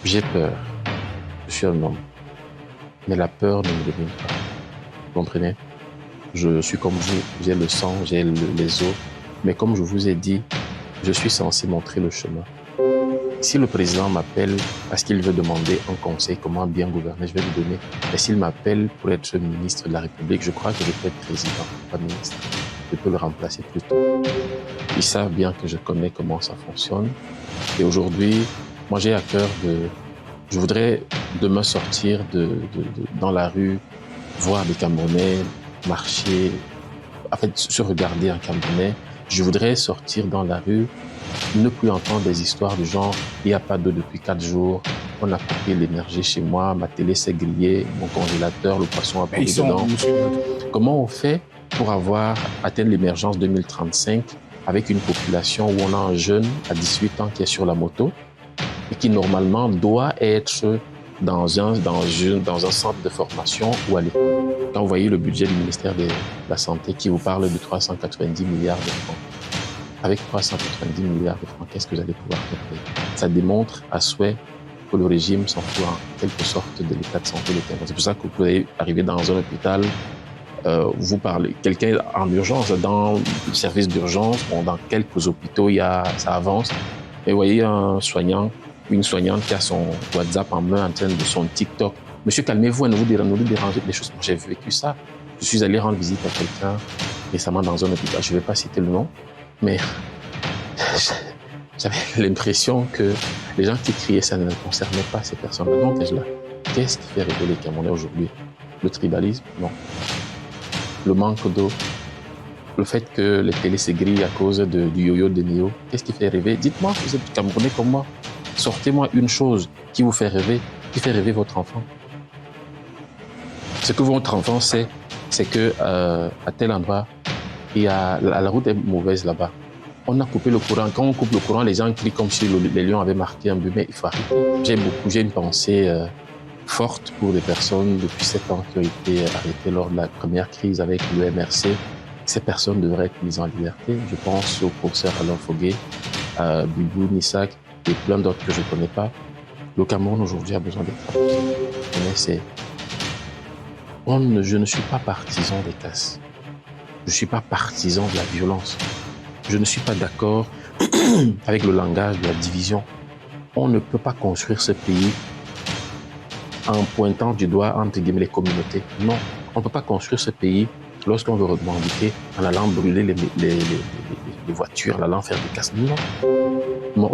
J'ai peur. Je suis un homme. Mais la peur ne me domine pas. Vous comprenez? Je suis comme vous. J'ai le sang, j'ai les os. Mais comme je vous ai dit, je suis censé montrer le chemin. Si le président m'appelle parce qu'il veut demander un conseil comment bien gouverner, je vais lui donner. Mais s'il m'appelle pour être ministre de la République, je crois que je peux être président, pas ministre. Je peux le remplacer plus tôt. Ils savent bien que je connais comment ça fonctionne. Et aujourd'hui, moi j'ai à cœur je voudrais demain sortir dans la rue, voir des Camerounais marcher, en fait, se regarder un Camerounais. Je voudrais sortir dans la rue, ne plus entendre des histoires du genre, il n'y a pas d'eau depuis 4 jours, on a coupé l'énergie chez moi, ma télé s'est grillée, mon congélateur, le poisson a Mais ils pourri sont, dedans. monsieur, Comment on fait pour atteindre l'émergence 2035 avec une population où on a un jeune à 18 ans qui est sur la moto et qui normalement doit être dans un centre de formation ou à l'école. Quand vous voyez le budget du ministère de la Santé qui vous parle de 390 milliards de francs, avec 390 milliards de francs, qu'est-ce que vous allez pouvoir faire avec? Ça démontre à souhait que le régime s'en fout en quelque sorte de l'état de santé des Camerounais. C'est pour ça que vous pouvez arriver dans un hôpital, vous parlez, quelqu'un en urgence, dans le service d'urgence, bon, dans quelques hôpitaux, ça avance. Et vous voyez un soignant, une soignante qui a son WhatsApp en main en train de son TikTok. Monsieur, calmez-vous, ne vous dérangez des choses. J'ai vécu ça. Je suis allé rendre visite à quelqu'un récemment dans un hôpital. Je ne vais pas citer le nom, mais j'avais l'impression que les gens qui criaient, ça ne concernait pas ces personnes-là. Donc, qu'est-ce qui fait rêver les Camerounais aujourd'hui? Le tribalisme? Non. Le manque d'eau? Le fait que les télés se grillent à cause du yo-yo de Nio? Qu'est-ce qui fait rêver? Dites-moi, vous êtes Camerounais comme moi. Sortez-moi une chose qui vous fait rêver, qui fait rêver votre enfant. Ce que votre enfant sait, c'est que à tel endroit, la route est mauvaise là-bas. On a coupé le courant. Quand on coupe le courant, les gens crient comme si les lions avaient marqué un but. Mais il faut arrêter. J'ai une pensée forte pour des personnes depuis 7 ans qui ont été arrêtées lors de la première crise avec le MRC. Ces personnes devraient être mises en liberté. Je pense au professeur Alain Foguet, à Bibou Nissak et plein d'autres que je ne connais pas. Le Cameroun aujourd'hui a besoin d'être applaudi. Mais je ne suis pas partisan des casses. Je ne suis pas partisan de la violence. Je ne suis pas d'accord avec le langage de la division. On ne peut pas construire ce pays en pointant du doigt, entre guillemets, les communautés. Non, on ne peut pas construire ce pays lorsqu'on veut revendiquer en allant brûler les voitures, en allant faire des casses. Non.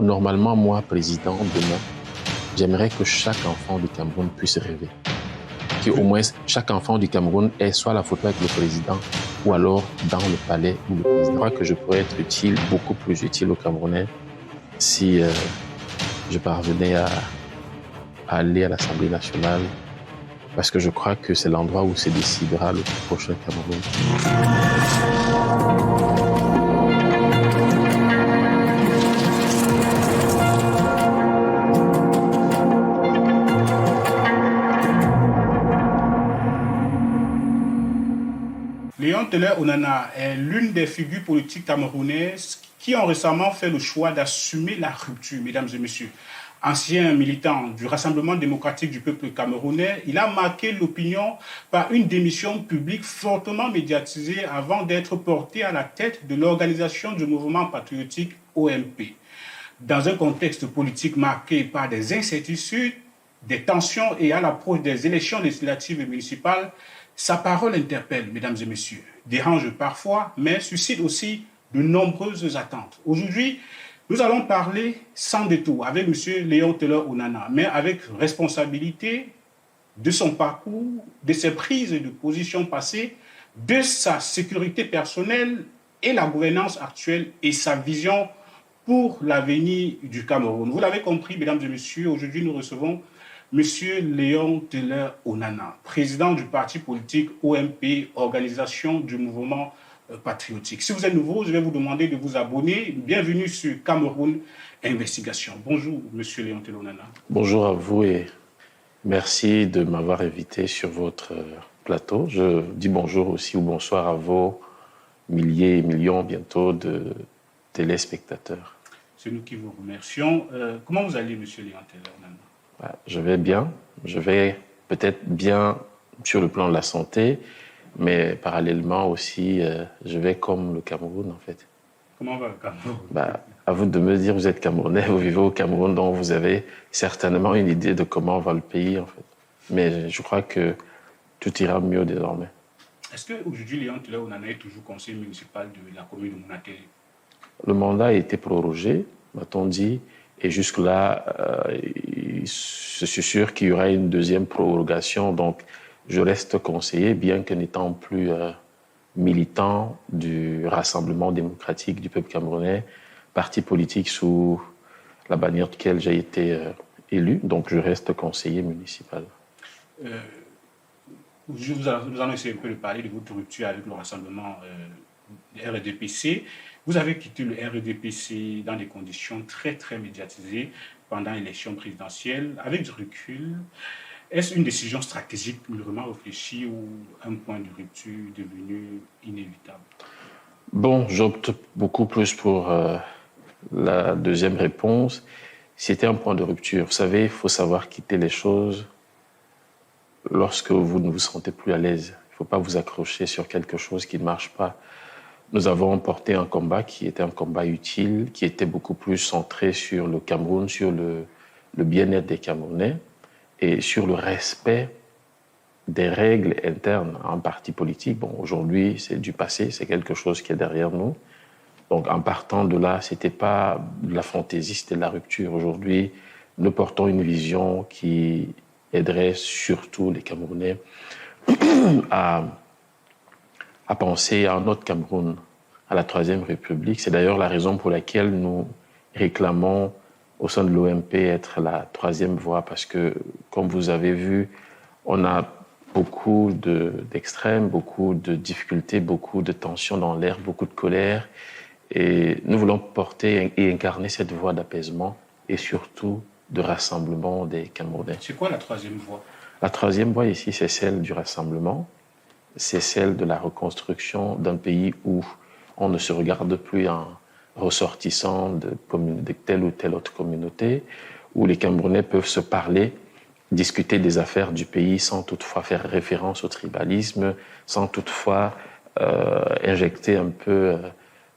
Normalement, moi, président, demain, j'aimerais que chaque enfant du Cameroun puisse rêver. Qu'au moins, chaque enfant du Cameroun ait soit la photo avec le président ou alors dans le palais où le président. Je crois que je pourrais être utile, beaucoup plus utile aux Camerounais si je parvenais à aller à l'Assemblée nationale parce que je crois que c'est l'endroit où se décidera le prochain Cameroun. Léon Teller Onana est l'une des figures politiques camerounaises qui ont récemment fait le choix d'assumer la rupture, mesdames et messieurs. Ancien militant du Rassemblement démocratique du peuple camerounais, il a marqué l'opinion par une démission publique fortement médiatisée avant d'être porté à la tête de l'organisation du mouvement patriotique OMP. Dans un contexte politique marqué par des incertitudes, des tensions et à l'approche des élections législatives et municipales, sa parole interpelle, mesdames et messieurs, dérange parfois, mais suscite aussi de nombreuses attentes. Aujourd'hui, nous allons parler sans détour avec M. Léon Teller Onana, mais avec responsabilité de son parcours, de ses prises de position passées, de sa sécurité personnelle et la gouvernance actuelle et sa vision pour l'avenir du Cameroun. Vous l'avez compris, mesdames et messieurs, aujourd'hui nous recevons Monsieur Léon Teller Onana, président du parti politique OMP, Organisation du mouvement patriotique. Si vous êtes nouveau, je vais vous demander de vous abonner. Bienvenue sur Cameroun Investigation. Bonjour, Monsieur Léon Teller Onana. Bonjour à vous et merci de m'avoir invité sur votre plateau. Je dis bonjour aussi ou bonsoir à vos milliers et millions bientôt de téléspectateurs. C'est nous qui vous remercions. Comment vous allez, Monsieur Léon Teller Onana? Je vais bien. Je vais peut-être bien sur le plan de la santé, mais parallèlement aussi, je vais comme le Cameroun, en fait. Comment va le Cameroun? À vous de me dire, vous êtes Camerounais, vous vivez au Cameroun, donc vous avez certainement une idée de comment va le pays, en fait. Mais je crois que tout ira mieux désormais. Est-ce qu'aujourd'hui, Léon Télé Onana est toujours conseiller municipal de la commune de Monatel? Le mandat a été prorogé, m'a-t-on dit, et jusque-là, je suis sûr qu'il y aura une deuxième prorogation. Donc, je reste conseiller, bien que n'étant plus militant du Rassemblement démocratique du peuple camerounais, parti politique sous la bannière duquel j'ai été élu. Donc, je reste conseiller municipal. Nous allons essayer un peu de parler de votre rupture avec le Rassemblement RDPC. Vous avez quitté le RDPC dans des conditions très, très médiatisées pendant l'élection présidentielle. Avec du recul, est-ce une décision stratégique mûrement réfléchie ou un point de rupture devenu inévitable? Bon, j'opte beaucoup plus pour la deuxième réponse. C'était un point de rupture. Vous savez, il faut savoir quitter les choses lorsque vous ne vous sentez plus à l'aise. Il ne faut pas vous accrocher sur quelque chose qui ne marche pas. Nous avons porté un combat qui était un combat utile, qui était beaucoup plus centré sur le Cameroun, sur le bien-être des Camerounais et sur le respect des règles internes en parti politique. Bon, aujourd'hui, c'est du passé, c'est quelque chose qui est derrière nous. Donc, en partant de là, c'était pas de la fantaisie, c'était de la rupture. Aujourd'hui, nous portons une vision qui aiderait surtout les Camerounais à penser à un autre Cameroun, à la Troisième République. C'est d'ailleurs la raison pour laquelle nous réclamons au sein de l'OMP être la troisième voie, parce que, comme vous avez vu, on a beaucoup d'extrêmes, beaucoup de difficultés, beaucoup de tensions dans l'air, beaucoup de colère. Et nous voulons porter et incarner cette voie d'apaisement et surtout de rassemblement des Camerounais. C'est quoi la troisième voie? La troisième voie ici, c'est celle du rassemblement. C'est celle de la reconstruction d'un pays où on ne se regarde plus en ressortissant de telle ou telle autre communauté, où les Camerounais peuvent se parler, discuter des affaires du pays sans toutefois faire référence au tribalisme, sans toutefois injecter un peu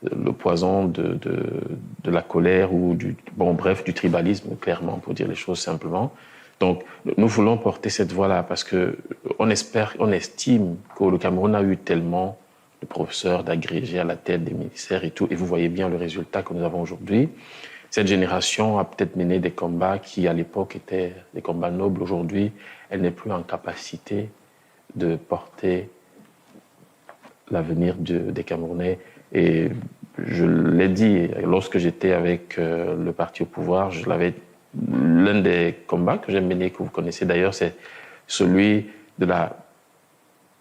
le poison de la colère ou du tribalisme, clairement, pour dire les choses simplement. Donc, nous voulons porter cette voie-là parce que on estime que le Cameroun a eu tellement de professeurs, d'agrégés à la tête des ministères et tout, et vous voyez bien le résultat que nous avons aujourd'hui. Cette génération a peut-être mené des combats qui, à l'époque, étaient des combats nobles. Aujourd'hui, elle n'est plus en capacité de porter l'avenir des Camerounais. Et je l'ai dit, lorsque j'étais avec le parti au pouvoir, l'un des combats que j'ai menés, que vous connaissez d'ailleurs, c'est celui de la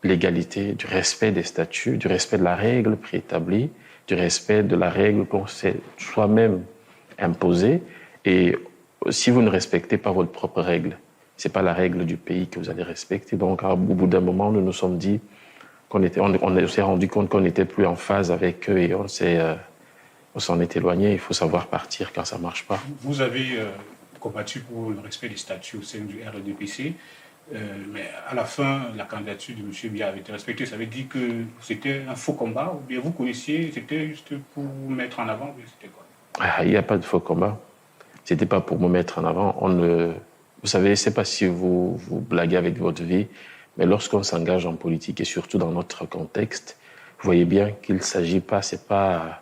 l'égalité, du respect des statuts, du respect de la règle préétablie, du respect de la règle qu'on s'est soi-même imposée. Et si vous ne respectez pas votre propre règle, c'est pas la règle du pays que vous allez respecter. Donc, au bout d'un moment, nous nous sommes dit on s'est rendu compte qu'on n'était plus en phase avec eux et on s'en est éloigné. Il faut savoir partir quand ça marche pas. Vous avez combattu pour le respect des statuts au sein du RDPC. Mais à la fin, la candidature de M. Biya avait été respectée. Ça veut dire que c'était un faux combat ou bien vous connaissiez, c'était juste pour vous mettre en avant ou bien c'était quoi? Il n'y a pas de faux combat. C'était pas pour me mettre en avant. Vous savez, je ne sais pas si vous blaguez avec votre vie, mais lorsqu'on s'engage en politique et surtout dans notre contexte, vous voyez bien qu'il ne s'agit pas, c'est pas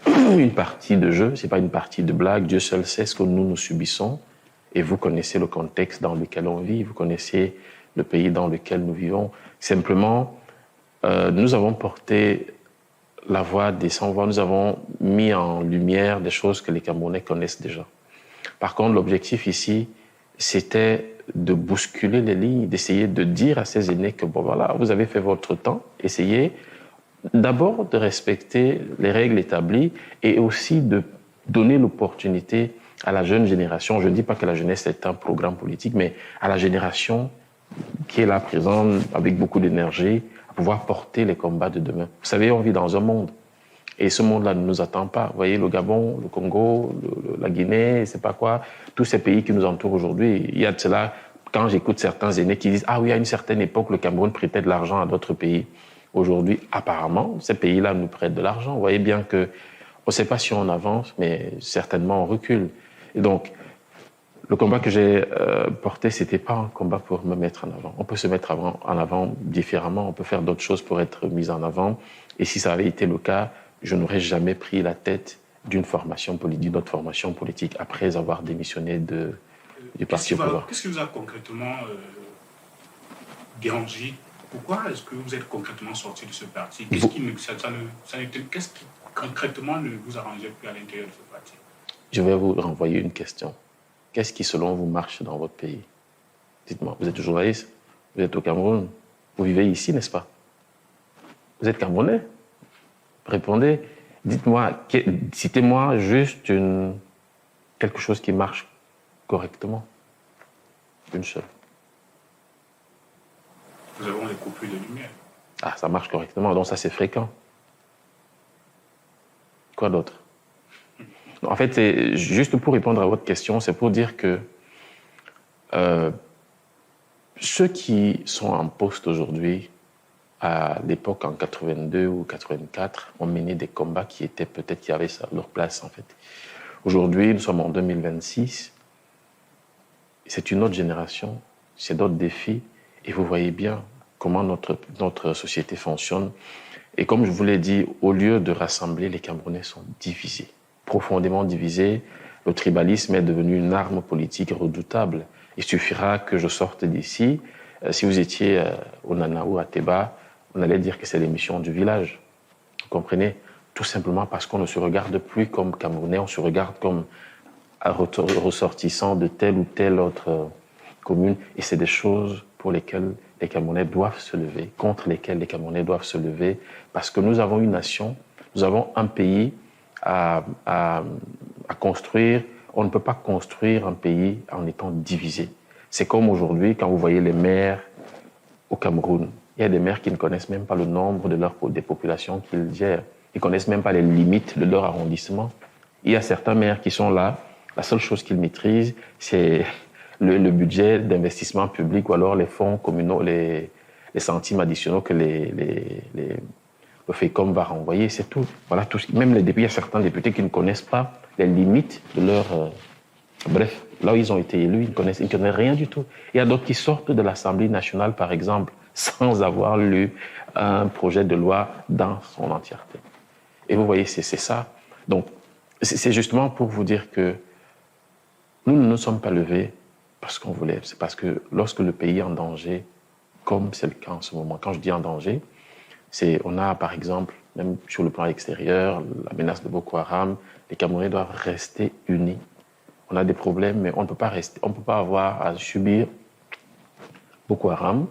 une partie de jeu, c'est pas une partie de blague. Dieu seul sait ce que nous subissons. Et vous connaissez le contexte dans lequel on vit, vous connaissez le pays dans lequel nous vivons. Simplement, nous avons porté la voix des sans-voix, nous avons mis en lumière des choses que les Camerounais connaissent déjà. Par contre, l'objectif ici, c'était de bousculer les lignes, d'essayer de dire à ces aînés que, bon voilà, vous avez fait votre temps, essayez d'abord de respecter les règles établies et aussi de donner l'opportunité à la jeune génération, je ne dis pas que la jeunesse est un programme politique, mais à la génération qui est là présente avec beaucoup d'énergie, à pouvoir porter les combats de demain. Vous savez, on vit dans un monde Et ce monde-là ne nous attend pas. Vous voyez, le Gabon, le Congo, la Guinée, c'est pas quoi, tous ces pays qui nous entourent aujourd'hui. Il y a de cela, quand j'écoute certains aînés qui disent « Ah oui, à une certaine époque, le Cameroun prêtait de l'argent à d'autres pays. » Aujourd'hui, apparemment, ces pays-là nous prêtent de l'argent. Vous voyez bien que on ne sait pas si on avance, mais certainement on recule. Et donc, le combat que j'ai porté, ce n'était pas un combat pour me mettre en avant. On peut se mettre en avant différemment, on peut faire d'autres choses pour être mis en avant. Et si ça avait été le cas, je n'aurais jamais pris la tête d'une formation politique, d'une autre formation politique, après avoir démissionné du parti au pouvoir. Qu'est-ce qui vous a concrètement dérangé? Pourquoi est-ce que vous êtes concrètement sorti de ce parti? Qu'est-ce qui concrètement ne vous arrangeait plus à l'intérieur de ce parti? Je vais vous renvoyer une question. Qu'est-ce qui, selon vous, marche dans votre pays? Dites-moi, vous êtes journaliste, vous êtes au Cameroun, vous vivez ici, n'est-ce pas? Vous êtes Camerounais? Répondez, dites-moi, citez-moi juste quelque chose qui marche correctement. Une seule. Nous avons les coupures de lumière. Ah, ça marche correctement, donc ça c'est fréquent. Quoi d'autre? En fait, c'est juste pour répondre à votre question, c'est pour dire que ceux qui sont en poste aujourd'hui, à l'époque en 82 ou 84, ont mené des combats qui étaient peut-être qui avaient leur place en fait. Aujourd'hui, nous sommes en 2026, c'est une autre génération, c'est d'autres défis, et vous voyez bien comment notre société fonctionne. Et comme je vous l'ai dit, au lieu de rassembler, les Camerounais sont divisés, profondément divisés. Le tribalisme est devenu une arme politique redoutable. Il suffira que je sorte d'ici. Si vous étiez au Nana ou à Teba, on allait dire que c'est l'émission du village. Vous comprenez? Tout simplement parce qu'on ne se regarde plus comme Camerounais, on se regarde comme ressortissant de telle ou telle autre commune. Et c'est des choses pour lesquelles les Camerounais doivent se lever, contre lesquelles les Camerounais doivent se lever, parce que nous avons une nation, nous avons un pays à construire. On ne peut pas construire un pays en étant divisé. C'est comme aujourd'hui, quand vous voyez les maires au Cameroun, il y a des maires qui ne connaissent même pas le nombre des populations qu'ils gèrent. Ils ne connaissent même pas les limites de leur arrondissement. Il y a certains maires qui sont là, la seule chose qu'ils maîtrisent, c'est le budget d'investissement public ou alors les fonds communaux, les centimes additionnels que le FECOM va renvoyer, c'est tout. Voilà, tout. Même les députés, il y a certains députés qui ne connaissent pas les limites de leur... bref, là où ils ont été élus, ils ne connaissent rien du tout. Il y a d'autres qui sortent de l'Assemblée nationale, par exemple, sans avoir lu un projet de loi dans son entièreté. Et vous voyez, c'est ça. Donc, c'est justement pour vous dire que nous ne nous sommes pas levés parce qu'on voulait. C'est parce que lorsque le pays est en danger, comme c'est le cas en ce moment, quand je dis en danger, on a par exemple, même sur le plan extérieur, la menace de Boko Haram, les Camerounais doivent rester unis. On a des problèmes, mais on ne peut pas avoir à subir Boko Haram.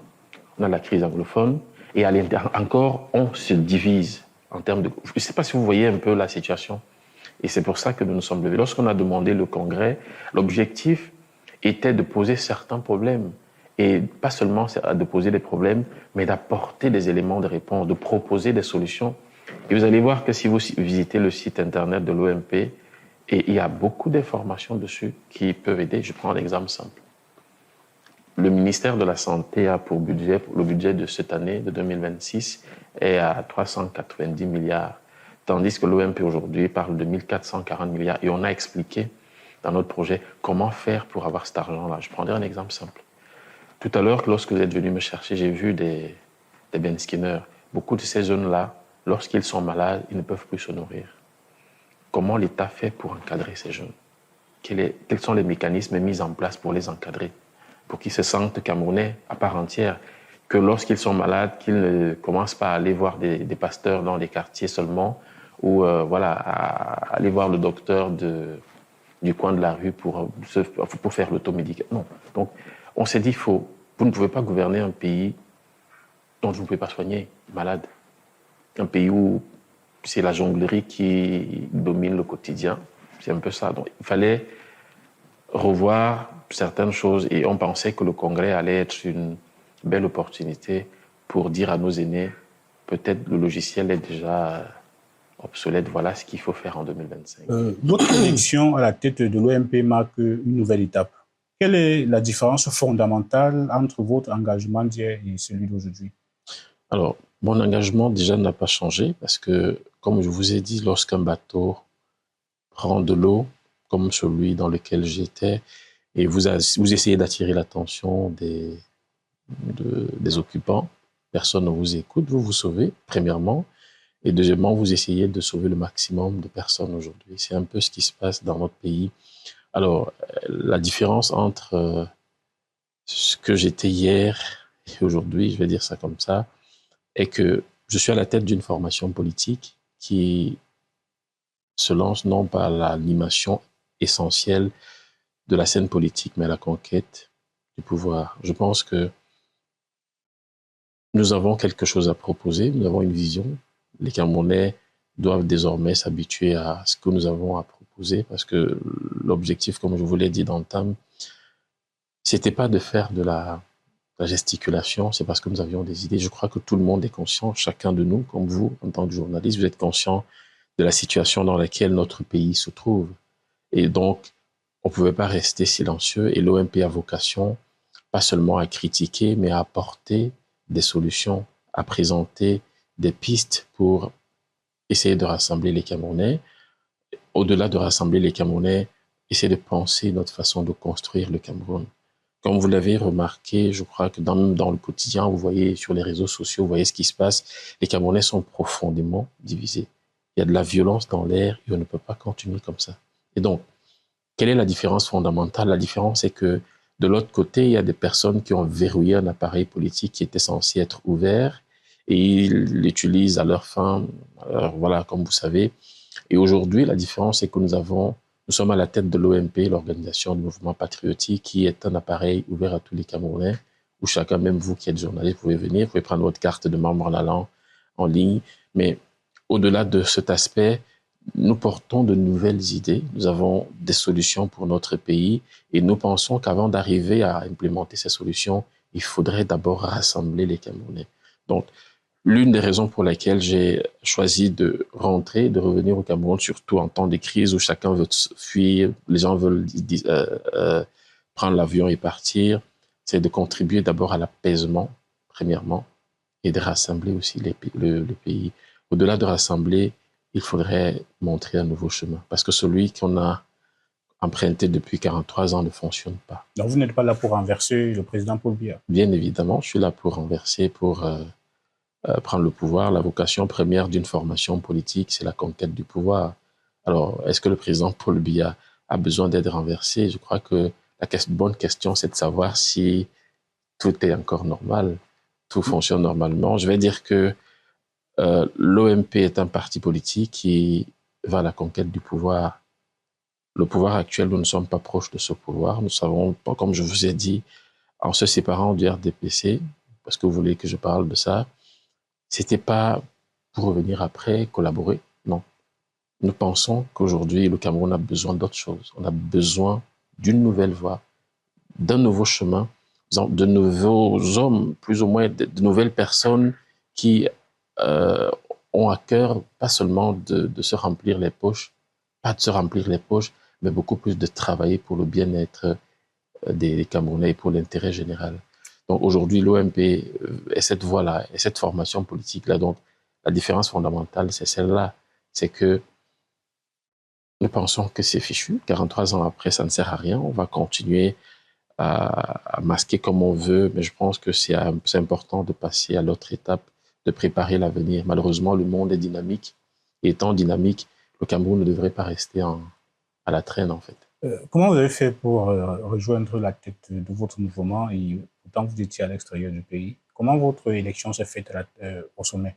On a la crise anglophone et à l'intérieur encore, on se divise en termes de... Je ne sais pas si vous voyez un peu la situation. Et c'est pour ça que nous nous sommes levés. Lorsqu'on a demandé le congrès, l'objectif était de poser certains problèmes. Et pas seulement de poser des problèmes, mais d'apporter des éléments de réponse, de proposer des solutions. Et vous allez voir que si vous visitez le site internet de l'OMP, et il y a beaucoup d'informations dessus qui peuvent aider. Je prends un exemple simple. Le ministère de la Santé a pour budget, le budget de cette année, de 2026, est à 390 milliards. Tandis que l'OMP aujourd'hui parle de 1440 milliards. Et on a expliqué dans notre projet comment faire pour avoir cet argent-là. Je prendrai un exemple simple. Tout à l'heure, lorsque vous êtes venu me chercher, j'ai vu des Ben Skinner. Beaucoup de ces jeunes-là, lorsqu'ils sont malades, ils ne peuvent plus se nourrir. Comment l'État fait pour encadrer ces jeunes? Quels sont les mécanismes mis en place pour les encadrer? Pour qu'ils se sentent camerounais à part entière, que lorsqu'ils sont malades, qu'ils ne commencent pas à aller voir des pasteurs dans les quartiers seulement, ou à aller voir le docteur du coin de la rue pour faire l'automédication. Non. Donc, on s'est dit, vous ne pouvez pas gouverner un pays dont vous ne pouvez pas soigner malade. Un pays où c'est la jonglerie qui domine le quotidien. C'est un peu ça. Donc, il fallait revoir certaines choses et on pensait que le congrès allait être une belle opportunité pour dire à nos aînés, peut-être le logiciel est déjà obsolète. Voilà ce qu'il faut faire en 2025. Votre élection à la tête de l'OMP marque une nouvelle étape. Quelle est la différence fondamentale entre votre engagement d'hier et celui d'aujourd'hui? Alors, mon engagement déjà n'a pas changé parce que, comme je vous ai dit, lorsqu'un bateau prend de l'eau, comme celui dans lequel j'étais, et vous essayez d'attirer l'attention des occupants, personne ne vous écoute, vous vous sauvez, premièrement. Et deuxièmement, vous essayez de sauver le maximum de personnes aujourd'hui. C'est un peu ce qui se passe dans notre pays. Alors, la différence entre ce que j'étais hier et aujourd'hui, je vais dire ça comme ça, est que je suis à la tête d'une formation politique qui se lance non pas à l'animation essentielle de la scène politique, mais à la conquête du pouvoir. Je pense que nous avons quelque chose à proposer, nous avons une vision. Les Camerounais doivent désormais s'habituer à ce que nous avons à proposer parce que l'objectif, comme je vous l'ai dit d'entame, c'était pas de faire de la gesticulation, c'est parce que nous avions des idées. Je crois que tout le monde est conscient, chacun de nous, comme vous, en tant que journaliste, vous êtes conscient de la situation dans laquelle notre pays se trouve. Et donc, on ne pouvait pas rester silencieux et l'OMP a vocation pas seulement à critiquer, mais à apporter des solutions, à présenter des pistes pour essayer de rassembler les Camerounais. Au-delà de rassembler les Camerounais, essayer de penser notre façon de construire le Cameroun. Comme vous l'avez remarqué, je crois que dans le quotidien, vous voyez sur les réseaux sociaux, vous voyez ce qui se passe. Les Camerounais sont profondément divisés. Il y a de la violence dans l'air et on ne peut pas continuer comme ça. Et donc, quelle est la différence fondamentale? La différence est que de l'autre côté, il y a des personnes qui ont verrouillé un appareil politique qui était censé être ouvert et ils l'utilisent à leur fin. Alors, voilà, comme vous savez. Et aujourd'hui, la différence est que nous sommes à la tête de l'OMP, l'organisation du mouvement patriotique, qui est un appareil ouvert à tous les Camerounais, où chacun, même vous qui êtes journaliste, vous pouvez venir, vous pouvez prendre votre carte de membre en allant en ligne. Mais au-delà de cet aspect, nous portons de nouvelles idées, nous avons des solutions pour notre pays et nous pensons qu'avant d'arriver à implémenter ces solutions, il faudrait d'abord rassembler les Camerounais. Donc, l'une des raisons pour lesquelles j'ai choisi de rentrer, de revenir au Cameroun, surtout en temps de crise où chacun veut fuir, les gens veulent prendre l'avion et partir, c'est de contribuer d'abord à l'apaisement, premièrement, et de rassembler aussi le pays. Au-delà de rassembler, il faudrait montrer un nouveau chemin. Parce que celui qu'on a emprunté depuis 43 ans ne fonctionne pas. Donc vous n'êtes pas là pour renverser le président Paul Biya? Bien évidemment, je suis là pour renverser, pour prendre le pouvoir. La vocation première d'une formation politique, c'est la conquête du pouvoir. Alors, est-ce que le président Paul Biya a besoin d'être renversé? Je crois que la bonne question, c'est de savoir si tout est encore normal, tout fonctionne normalement. Je vais dire que l'OMP est un parti politique qui va à la conquête du pouvoir. Le pouvoir actuel, nous ne sommes pas proches de ce pouvoir. Nous savons pas, comme je vous ai dit, en se séparant du RDPC, parce que vous voulez que je parle de ça, c'était pas pour revenir après, collaborer, non. Nous pensons qu'aujourd'hui, le Cameroun a besoin d'autre chose. On a besoin d'une nouvelle voie, d'un nouveau chemin, de nouveaux hommes, plus ou moins de nouvelles personnes qui ont à cœur pas seulement de se remplir les poches, pas de se remplir les poches, mais beaucoup plus de travailler pour le bien-être des Camerounais et pour l'intérêt général. Donc aujourd'hui, l'OMP est cette voie-là, et cette formation politique-là. Donc la différence fondamentale, c'est celle-là. C'est que nous pensons que c'est fichu. 43 ans après, ça ne sert à rien. On va continuer à masquer comme on veut, mais je pense que c'est important de passer à l'autre étape, de préparer l'avenir. Malheureusement, le monde est dynamique. Et étant dynamique, le Cameroun ne devrait pas rester à la traîne, en fait. Comment vous avez fait pour rejoindre la tête de votre mouvement et pourtant vous étiez à l'extérieur du pays? Comment votre élection s'est faite au sommet?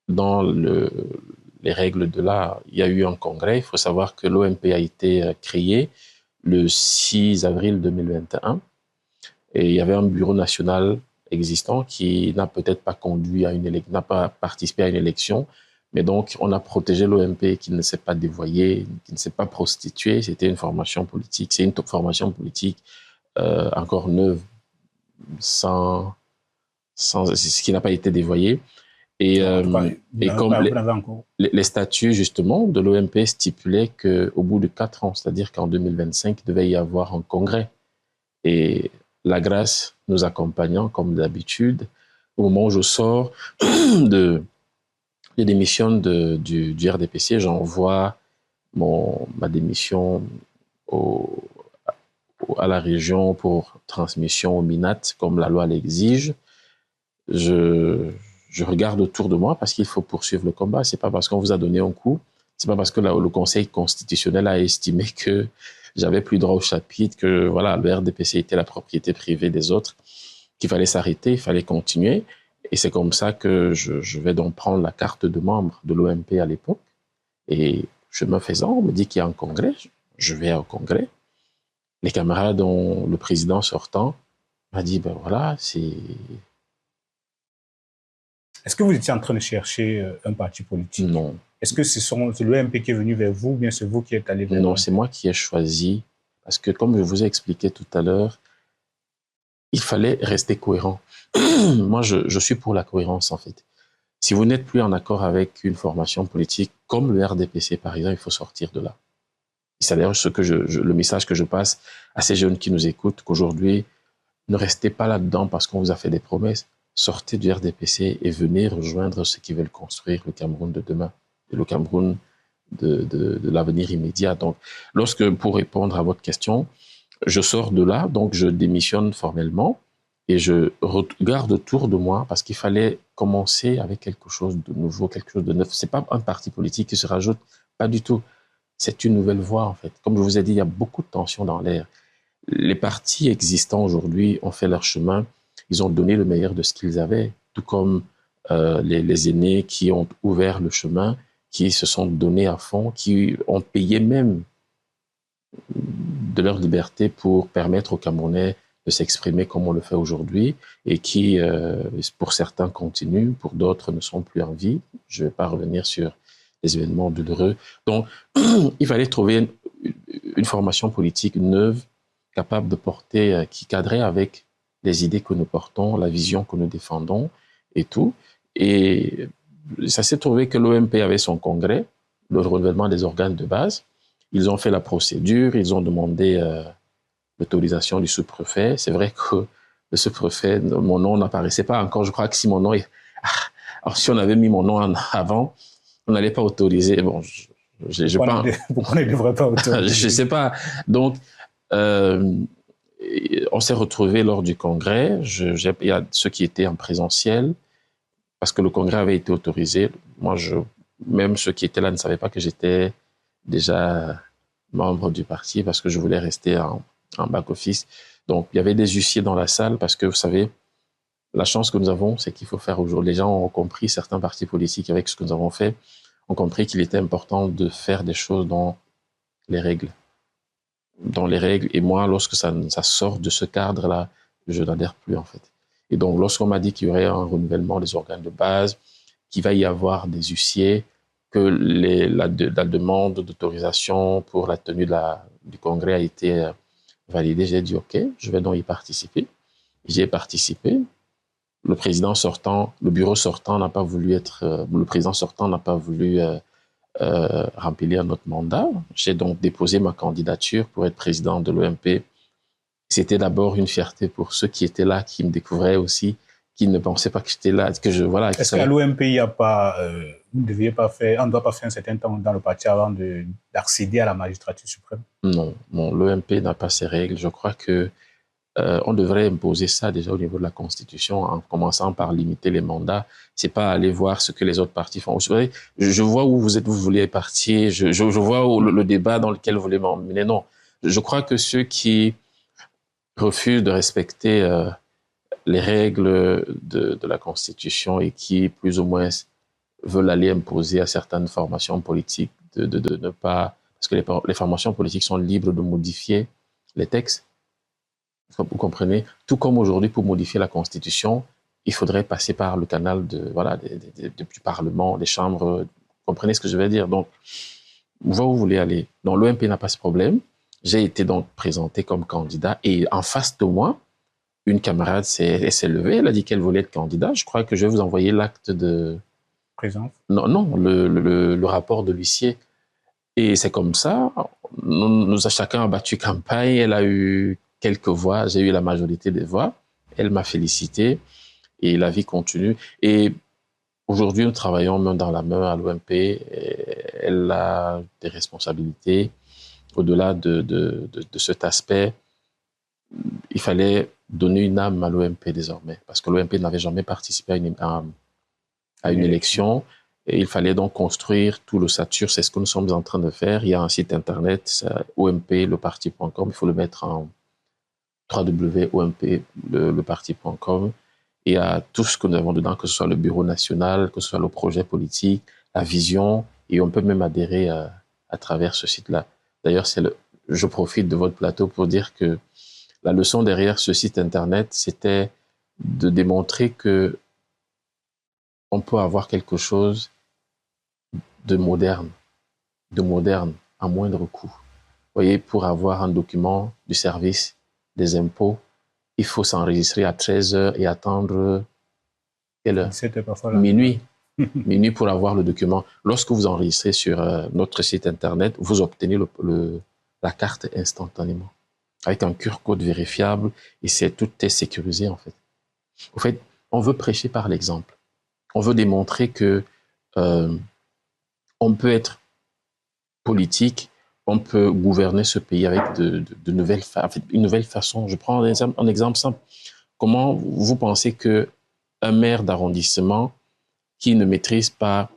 Dans les règles de l'art, il y a eu un congrès. Il faut savoir que l'OMP a été créé le 6 avril 2021 et il y avait un bureau national existant qui n'a peut-être pas conduit à n'a pas participé à une élection, mais donc on a protégé l'OMP qui ne s'est pas dévoyé, qui ne s'est pas prostitué. C'était une formation politique, c'est une formation politique encore neuve, ce qui n'a pas été dévoyé. Et, En tout cas, et comme vous n'avez encore... les statuts, justement, de l'OMP stipulaient qu'au bout de 4 ans, c'est-à-dire qu'en 2025, il devait y avoir un congrès. Et la grâce nous accompagnant, comme d'habitude, au moment où je sors de démission du RDPC, j'envoie ma démission à la région pour transmission au MINAT, comme la loi l'exige. Je regarde autour de moi parce qu'il faut poursuivre le combat. C'est pas parce qu'on vous a donné un coup, c'est pas parce que le Conseil constitutionnel a estimé que j'avais plus droit au chapitre, que voilà, le RDPC était la propriété privée des autres, qu'il fallait s'arrêter, il fallait continuer. Et c'est comme ça que je vais donc prendre la carte de membre de l'OMP à l'époque. Et chemin faisant, on me dit qu'il y a un congrès. Je vais au congrès. Les camarades, dont le président sortant m'a dit, ben voilà, c'est... Est-ce que vous étiez en train de chercher un parti politique? Non. Est-ce que c'est l'OMP qui est venu vers vous ou bien c'est vous qui êtes allé vers Non, c'est moi qui ai choisi. Parce que comme je vous ai expliqué tout à l'heure, il fallait rester cohérent. Moi, je suis pour la cohérence, en fait. Si vous n'êtes plus en accord avec une formation politique comme le RDPC, par exemple, il faut sortir de là. C'est d'ailleurs le message que je passe à ces jeunes qui nous écoutent, qu'aujourd'hui, ne restez pas là-dedans parce qu'on vous a fait des promesses. Sortez du RDPC et venez rejoindre ceux qui veulent construire le Cameroun de demain, et le Cameroun de l'avenir immédiat. Donc, pour répondre à votre question, je sors de là, donc je démissionne formellement et je regarde autour de moi parce qu'il fallait commencer avec quelque chose de nouveau, quelque chose de neuf. C'est pas un parti politique qui se rajoute, pas du tout. C'est une nouvelle voie, en fait. Comme je vous ai dit, il y a beaucoup de tensions dans l'air. Les partis existants aujourd'hui ont fait leur chemin. Ils ont donné le meilleur de ce qu'ils avaient, tout comme les aînés qui ont ouvert le chemin, qui se sont donnés à fond, qui ont payé même de leur liberté pour permettre aux Camerounais de s'exprimer comme on le fait aujourd'hui et qui, pour certains, continuent, pour d'autres ne sont plus en vie. Je ne vais pas revenir sur les événements douloureux. Donc, il fallait trouver une formation politique neuve, capable de porter, qui cadrait avec les idées que nous portons, la vision que nous défendons et tout. Et ça s'est trouvé que l'OMP avait son congrès, le renouvellement des organes de base. Ils ont fait la procédure, ils ont demandé l'autorisation du sous-préfet. C'est vrai que le sous-préfet, mon nom n'apparaissait pas encore. Je crois que si mon nom alors, si on avait mis mon nom en avant, on n'allait pas autoriser. Bon, pourquoi on ne devrait pas autoriser? Je ne sais pas. Donc, on s'est retrouvés lors du congrès. Il y a ceux qui étaient en présentiel, parce que le congrès avait été autorisé. Moi, même ceux qui étaient là ne savaient pas que j'étais déjà membre du parti, parce que je voulais rester en back-office. Donc, il y avait des huissiers dans la salle, parce que, vous savez, la chance que nous avons, c'est qu'il faut faire aujourd'hui. Les gens ont compris, certains partis politiques, avec ce que nous avons fait, ont compris qu'il était important de faire des choses dans les règles. Et moi, lorsque ça sort de ce cadre-là, je n'adhère plus, en fait. Et donc, lorsqu'on m'a dit qu'il y aurait un renouvellement des organes de base, qu'il va y avoir des huissiers, que la demande d'autorisation pour la tenue du congrès a été validée, j'ai dit OK, je vais donc y participer. J'y ai participé. Le président sortant, le bureau sortant n'a pas voulu le président sortant n'a pas voulu remplir notre mandat. J'ai donc déposé ma candidature pour être président de l'OMP. C'était d'abord une fierté pour ceux qui étaient là, qui me découvraient aussi, qui ne pensaient pas que j'étais là, voilà. Est-ce qu'à l'OMP, il n'y a pas, on ne doit pas faire un certain temps dans le parti avant d'accéder à la magistrature suprême? Non, l'OMP n'a pas ces règles. Je crois que on devrait imposer ça déjà au niveau de la Constitution, en commençant par limiter les mandats. C'est pas aller voir ce que les autres partis font. Vous savez, je vois où vous voulez partir, je vois le débat dans lequel vous voulez m'emmener. Non, je crois que ceux qui refusent de respecter les règles de la Constitution et qui, plus ou moins, veulent aller imposer à certaines formations politiques de ne pas... Parce que les formations politiques sont libres de modifier les textes. Vous comprenez? Tout comme aujourd'hui, pour modifier la Constitution, il faudrait passer par le canal du Parlement, des chambres. Vous comprenez ce que je veux dire? Donc, où vous voulez aller? Donc, l'OMP n'a pas ce problème. J'ai été donc présenté comme candidat et en face de moi, une camarade s'est levée, elle a dit qu'elle voulait être candidat. Je crois que je vais vous envoyer l'acte de présence? Non, non, le rapport de l'huissier. Et c'est comme ça, chacun a battu campagne, elle a eu quelques voix, j'ai eu la majorité des voix, elle m'a félicité et la vie continue. Et aujourd'hui, nous travaillons main dans la main à l'OMP, elle a des responsabilités. Au-delà de cet aspect, il fallait donner une âme à l'OMP désormais, parce que l'OMP n'avait jamais participé à une élection. Et il fallait donc construire tout l'ossature. C'est ce que nous sommes en train de faire. Il y a un site internet, ompleparti.com. Il faut le mettre en www.ompleparti.com. Il y a tout ce que nous avons dedans, que ce soit le bureau national, que ce soit le projet politique, la vision. Et on peut même adhérer à travers ce site-là. D'ailleurs, je profite de votre plateau pour dire que la leçon derrière ce site internet, c'était de démontrer que on peut avoir quelque chose de moderne à moindre coût. Vous voyez, pour avoir un document du service des impôts, il faut s'enregistrer à 13 heures et attendre quelle heure? Minuit. Minuit pour avoir le document. Lorsque vous enregistrez sur notre site internet, vous obtenez la carte instantanément avec un QR code vérifiable et tout est sécurisé en fait. En fait, on veut prêcher par l'exemple. On veut démontrer que on peut être politique, on peut gouverner ce pays avec une nouvelle façon. Je prends un exemple simple. Comment vous pensez qu'un maire d'arrondissement qui ne maîtrise pas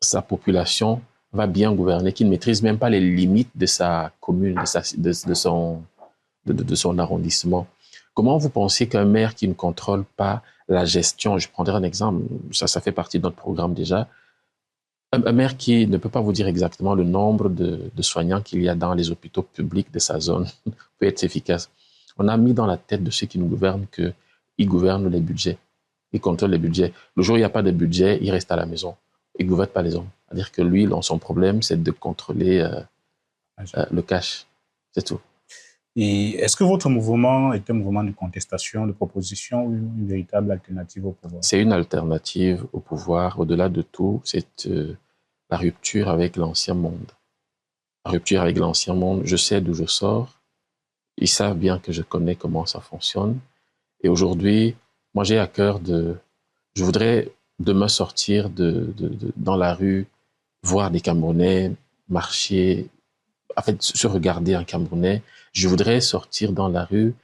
sa population va bien gouverner, qui ne maîtrise même pas les limites de sa commune, de son arrondissement? Comment vous pensez qu'un maire qui ne contrôle pas la gestion, je prendrai un exemple, ça fait partie de notre programme déjà, un maire qui ne peut pas vous dire exactement le nombre de soignants qu'il y a dans les hôpitaux publics de sa zone peut être efficace. On a mis dans la tête de ceux qui nous gouvernent qu'ils gouvernent les budgets, ils contrôlent les budgets. Le jour où il n'y a pas de budget, il reste à la maison. Il ne gouverne pas les hommes. C'est-à-dire que lui, son problème, c'est de contrôler le cash. C'est tout. Et est-ce que votre mouvement est un mouvement de contestation, de proposition ou une véritable alternative au pouvoir? C'est une alternative au pouvoir. Au-delà de tout, c'est la rupture avec l'ancien monde. La rupture avec l'ancien monde, je sais d'où je sors. Ils savent bien que je connais comment ça fonctionne. Et aujourd'hui, moi, j'ai à cœur je voudrais demain sortir dans la rue, voir des Camerounais marcher, en fait, se regarder en Camerounais. Je voudrais sortir dans la rue,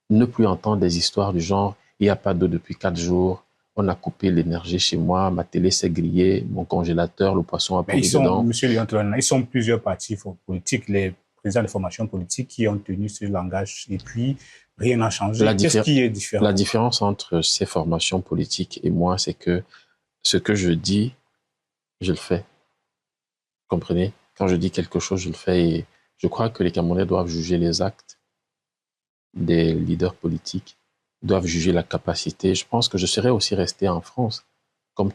ne plus entendre des histoires du genre « il n'y a pas d'eau depuis 4 jours, on a coupé l'énergie chez moi, ma télé s'est grillée, mon congélateur, le poisson a pourri dedans ». Monsieur Léon Tolana, ils sont plusieurs partis politiques, les présidents de formation politique qui ont tenu ce langage et puis rien n'a changé. Qu'est-ce qui est différent? La différence entre ces formations politiques et moi, c'est que ce que je dis, je le fais. Vous comprenez? Quand je dis quelque chose, je le fais. Et je crois que les Camerounais doivent juger les actes des leaders politiques, doivent juger la capacité. Je pense que je serais aussi resté en France, comme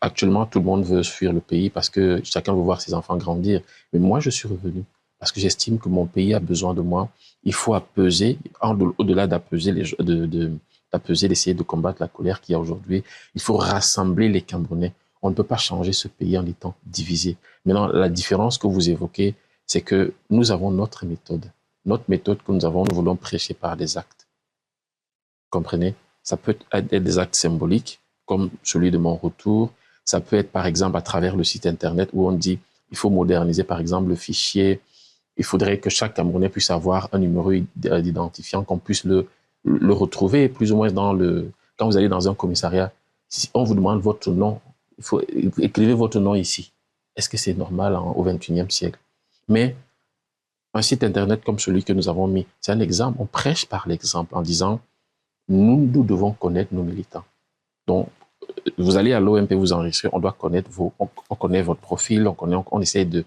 actuellement, tout le monde veut fuir le pays parce que chacun veut voir ses enfants grandir. Mais moi, je suis revenu parce que j'estime que mon pays a besoin de moi. Il faut apaiser, au-delà d'apaiser, d'essayer de combattre la colère qu'il y a aujourd'hui. Il faut rassembler les Camerounais. On ne peut pas changer ce pays en étant divisé. Maintenant, la différence que vous évoquez, c'est que nous avons notre méthode. Notre méthode que nous voulons prêcher par des actes. Vous comprenez? Ça peut être des actes symboliques, comme celui de mon retour. Ça peut être, par exemple, à travers le site Internet où on dit il faut moderniser, par exemple, le fichier. Il faudrait que chaque Camerounais puisse avoir un numéro d'identifiant, qu'on puisse le retrouver plus ou moins quand vous allez dans un commissariat. Si on vous demande votre nom, il faut écrire votre nom ici. Est-ce que c'est normal au XXIe siècle? Mais un site Internet comme celui que nous avons mis, c'est un exemple. On prêche par l'exemple en disant nous devons connaître nos militants. Donc, vous allez à l'OMP vous enregistrer, on doit connaître on connaît votre profil, on essaie de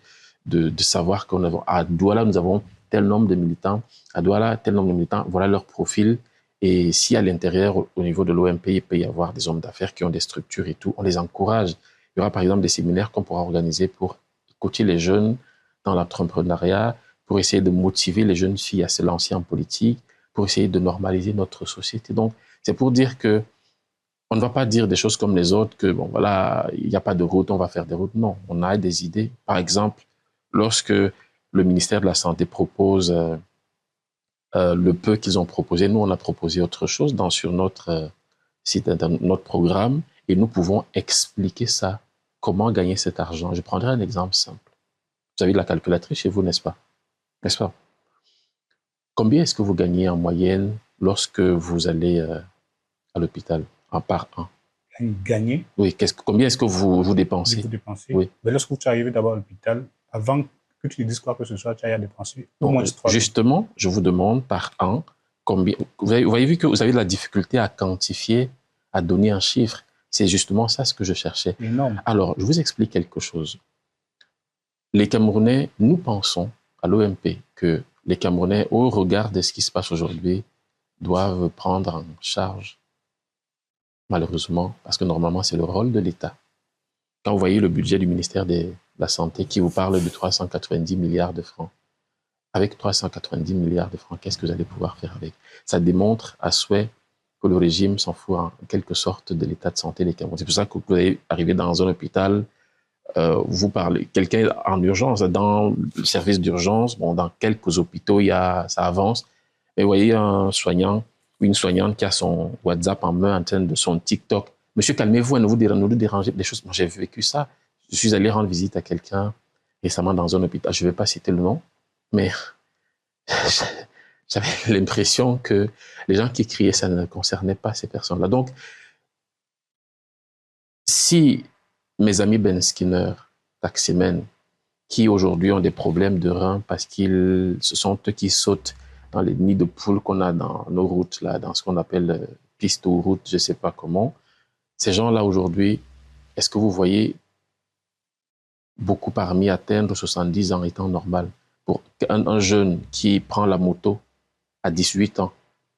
savoir à Douala, nous avons tel nombre de militants, à Douala, tel nombre de militants, voilà leur profil. Et si à l'intérieur, au niveau de l'OMP, il peut y avoir des hommes d'affaires qui ont des structures et tout, on les encourage. Il y aura par exemple des séminaires qu'on pourra organiser pour coacher les jeunes dans l'entrepreneuriat, pour essayer de motiver les jeunes filles à se lancer en politique, pour essayer de normaliser notre société. Donc, c'est pour dire que On ne va pas dire des choses comme les autres, que bon, voilà, il n'y a pas de route, on va faire des routes. Non, on a des idées. Par exemple, lorsque le ministère de la Santé propose le peu qu'ils ont proposé, nous, on a proposé autre chose sur notre site internet, notre programme, et nous pouvons expliquer ça, comment gagner cet argent. Je prendrai un exemple simple. Vous avez de la calculatrice chez vous, n'est-ce pas? N'est-ce pas? Combien est-ce que vous gagnez en moyenne lorsque vous allez à l'hôpital par an? Gagner? Oui, combien est-ce que vous dépensez? Vous dépensez? Oui. Mais lorsque tu es arrivé d'abord à l'hôpital, avant que tu ne dises quoi que ce soit, tu as dépensé au moins 3 000. Justement, je vous demande par an combien. Vous avez vu que vous avez de la difficulté à quantifier, à donner un chiffre. C'est justement ça ce que je cherchais. Énorme. Alors, je vous explique quelque chose. Les Camerounais, nous pensons à l'OMP que les Camerounais, au regard de ce qui se passe aujourd'hui, doivent prendre en charge, malheureusement, parce que normalement, c'est le rôle de l'État. Quand vous voyez le budget du ministère de la Santé qui vous parle de 390 milliards de francs, avec 390 milliards de francs, qu'est-ce que vous allez pouvoir faire avec? Ça démontre à souhait que le régime s'en fout en quelque sorte de l'état de santé des Camerounais. C'est pour ça que vous allez arriver dans un hôpital, vous parlez, quelqu'un en urgence, dans le service d'urgence, bon, dans quelques hôpitaux, ça avance. Mais vous voyez un soignant ou une soignante qui a son WhatsApp en main, en train de son TikTok. Monsieur, calmez-vous, ne vous dérangez des choses. Moi, j'ai vécu ça. Je suis allé rendre visite à quelqu'un récemment dans un hôpital. Je ne vais pas citer le nom, mais j'avais l'impression que les gens qui criaient, ça ne concernait pas ces personnes-là. Donc, si mes amis Ben Skinner, taximens, qui aujourd'hui ont des problèmes de reins parce ce sont eux qui sautent dans les nids de poules qu'on a dans nos routes, là, dans ce qu'on appelle piste ou route, je ne sais pas comment. Ces gens-là aujourd'hui, est-ce que vous voyez beaucoup parmi atteindre 70 ans étant normal? Pour un jeune qui prend la moto à 18 ans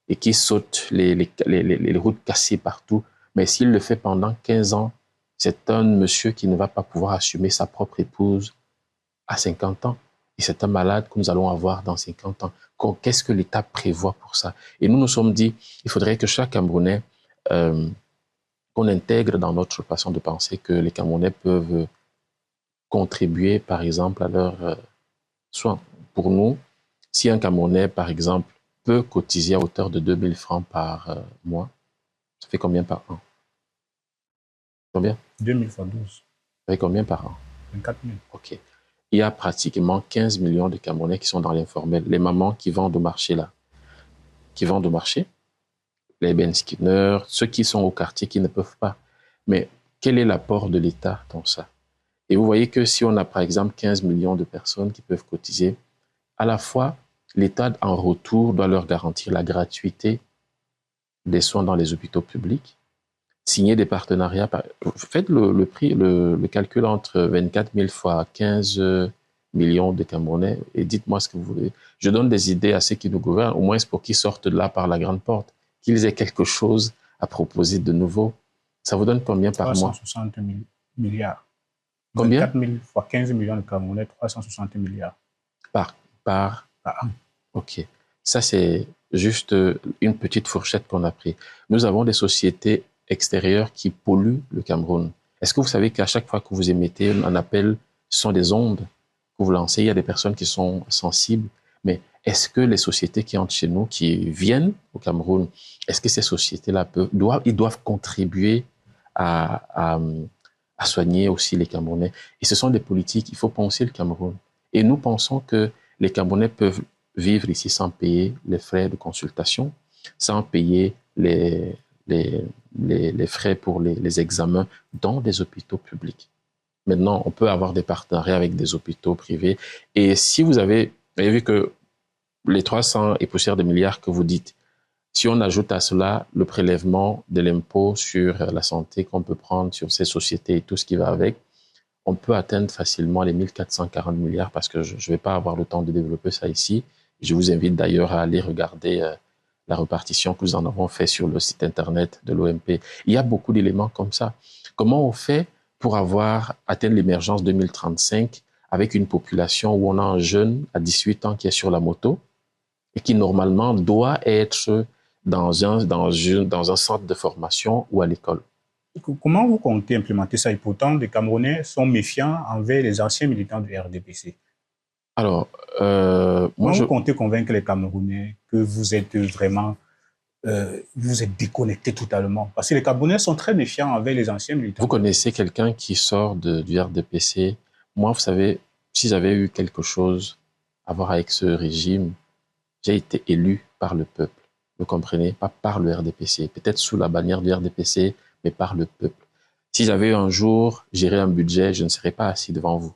et qui saute les routes cassées partout, mais s'il le fait pendant 15 ans, c'est un monsieur qui ne va pas pouvoir assumer sa propre épouse à 50 ans. Et c'est un malade que nous allons avoir dans 50 ans. Qu'est-ce que l'État prévoit pour ça? Et nous nous sommes dit, il faudrait que chaque Camerounais, qu'on intègre dans notre façon de penser que les Camerounais peuvent contribuer, par exemple, à leur soins. Pour nous, si un Camerounais, par exemple, peut cotiser à hauteur de 2 000 francs par mois, ça fait combien par an? Combien? 2 000 fois 12. Ça fait combien par an? 24 000. OK. Il y a pratiquement 15 millions de Camerounais qui sont dans l'informel. Les mamans qui vendent au marché, là, qui vendent au marché, les Ben Skinner, ceux qui sont au quartier qui ne peuvent pas. Mais quel est l'apport de l'État dans ça? Et vous voyez que si on a, par exemple, 15 millions de personnes qui peuvent cotiser, à la fois, l'État, en retour, doit leur garantir la gratuité des soins dans les hôpitaux publics, signer des partenariats. Faites le calcul entre 24 000 fois 15 millions de Camerounais et dites-moi ce que vous voulez. Je donne des idées à ceux qui nous gouvernent, au moins pour qu'ils sortent de là par la grande porte, qu'ils aient quelque chose à proposer de nouveau. Ça vous donne combien par mois? 360 milliards. Combien? 24 000 fois 15 millions de Camerounais, 360 milliards. Par an. OK. Ça, c'est juste une petite fourchette qu'on a pris. Nous avons des sociétés extérieures qui polluent le Cameroun. Est-ce que vous savez qu'à chaque fois que vous émettez un appel, ce sont des ondes que vous lancez? Il y a des personnes qui sont sensibles. Mais est-ce que les sociétés qui entrent chez nous, qui viennent au Cameroun, est-ce que ces sociétés-là doivent contribuer à soigner aussi les Camerounais? Et ce sont des politiques, il faut penser le Cameroun. Et nous pensons que les Camerounais peuvent vivre ici sans payer les frais de consultation, sans payer les frais pour les examens dans des hôpitaux publics. Maintenant, on peut avoir des partenariats avec des hôpitaux privés. Et si vous avez vu que les 300 et poussières de milliards que vous dites, si on ajoute à cela le prélèvement de l'impôt sur la santé qu'on peut prendre sur ces sociétés et tout ce qui va avec, on peut atteindre facilement les 1440 milliards parce que je ne vais pas avoir le temps de développer ça ici. Je vous invite d'ailleurs à aller regarder la répartition que nous en avons fait sur le site internet de l'OMP. Il y a beaucoup d'éléments comme ça. Comment on fait pour atteindre l'émergence 2035 avec une population où on a un jeune à 18 ans qui est sur la moto et qui normalement doit être dans un centre de formation ou à l'école? Comment vous comptez implémenter ça? Et pourtant, les Camerounais sont méfiants envers les anciens militants du RDPC. Alors, moi, Comment vous comptez convaincre les Camerounais que vous êtes vraiment, vous êtes déconnectés totalement? Parce que les Camerounais sont très méfiants envers les anciens militants. Vous connaissez quelqu'un qui sort du RDPC. Moi, vous savez, si j'avais eu quelque chose à voir avec ce régime, j'ai été élu par le peuple. Vous comprenez? Pas par le RDPC. Peut-être sous la bannière du RDPC, mais par le peuple. Si j'avais eu un jour géré un budget, je ne serais pas assis devant vous.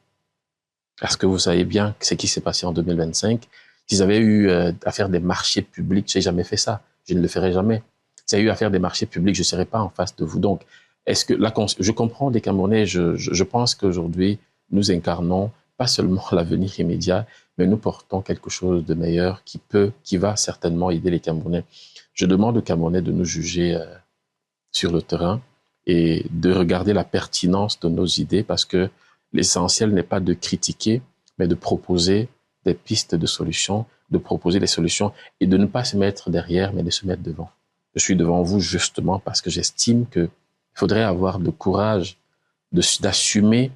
Parce que vous savez bien ce qui s'est passé en 2025. Si j'avais eu à faire des marchés publics, je n'ai jamais fait ça. Je ne le ferai jamais. Si j'ai eu à faire des marchés publics, je ne serais pas en face de vous. Donc, est-ce que je comprends les Camerounais, je pense qu'aujourd'hui, nous incarnons pas seulement l'avenir immédiat, mais nous portons quelque chose de meilleur qui va certainement aider les Camerounais. Je demande aux Camerounais de nous juger sur le terrain et de regarder la pertinence de nos idées parce que l'essentiel n'est pas de critiquer, mais de proposer des pistes de solutions, de proposer des solutions et de ne pas se mettre derrière, mais de se mettre devant. Je suis devant vous justement parce que j'estime qu'il faudrait avoir le courage d'assumer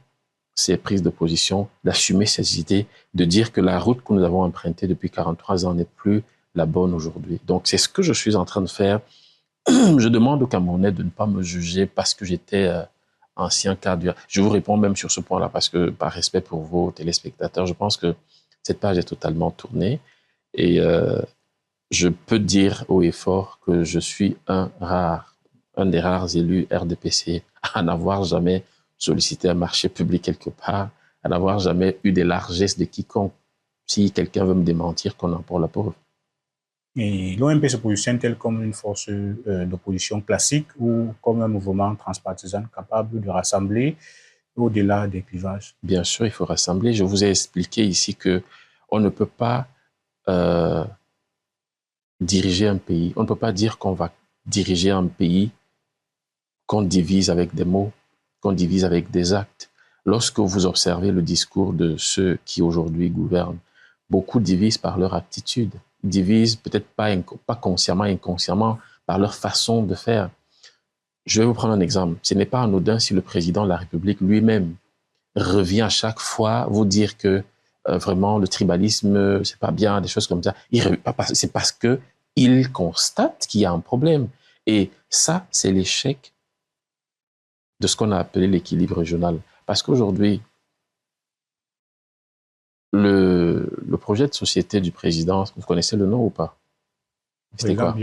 ces prises de position, d'assumer ces idées, de dire que la route que nous avons empruntée depuis 43 ans n'est plus la bonne aujourd'hui. Donc, c'est ce que je suis en train de faire. Je demande aux Camerounais de ne pas me juger parce que j'étais ancien cadre. Je vous réponds même sur ce point-là parce que, par respect pour vos téléspectateurs, je pense que cette page est totalement tournée et je peux dire haut et fort que je suis un des rares élus RDPC à n'avoir jamais sollicité un marché public quelque part, à n'avoir jamais eu des largesses de quiconque. Si quelqu'un veut me démentir, qu'on en parle la pauvre. Et l'OMP se positionne-t-elle comme une force d'opposition classique ou comme un mouvement transpartisan capable de rassembler au-delà des clivages? Bien sûr, il faut rassembler. Je vous ai expliqué ici que on ne peut pas diriger un pays. On ne peut pas dire qu'on va diriger un pays qu'on divise avec des mots, qu'on divise avec des actes. Lorsque vous observez le discours de ceux qui aujourd'hui gouvernent, beaucoup divisent par leur attitude. Ils divisent peut-être pas consciemment, inconsciemment, par leur façon de faire. Je vais vous prendre un exemple. Ce n'est pas anodin si le président de la République lui-même revient à chaque fois vous dire que vraiment le tribalisme, c'est pas bien, des choses comme ça. C'est parce que il constate qu'il y a un problème. Et ça, c'est l'échec de ce qu'on a appelé l'équilibre régional. Parce qu'aujourd'hui, le projet de société du président, vous connaissez le nom ou pas? C'était quoi?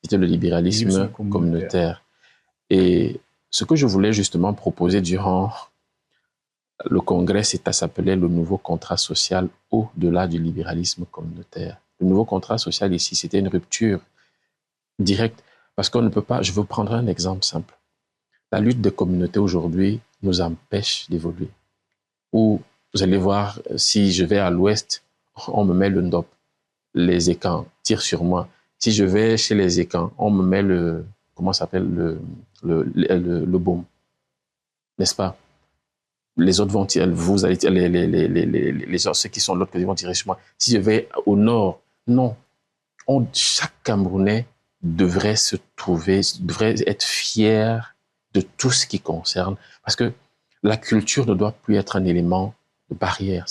C'était le libéralisme communautaire. Et ce que je voulais justement proposer durant le congrès, ça s'appelait le nouveau contrat social au-delà du libéralisme communautaire. Le nouveau contrat social ici, c'était une rupture directe parce qu'on ne peut pas, je veux prendre un exemple simple. La lutte des communautés aujourd'hui nous empêche d'évoluer. Ou vous allez voir, si je vais à l'ouest, on me met le ndop, les écans tirent sur moi. Si je vais chez les écans, on me met comment ça s'appelle, le baume, n'est-ce pas? Les autres vont tirer, vous allez tirer, les gens, ceux qui sont de l'autre côté vont tirer sur moi. Si je vais au nord, non. Chaque Camerounais devrait être fier de tout ce qui concerne, parce que la culture ne doit plus être un élément de barrière.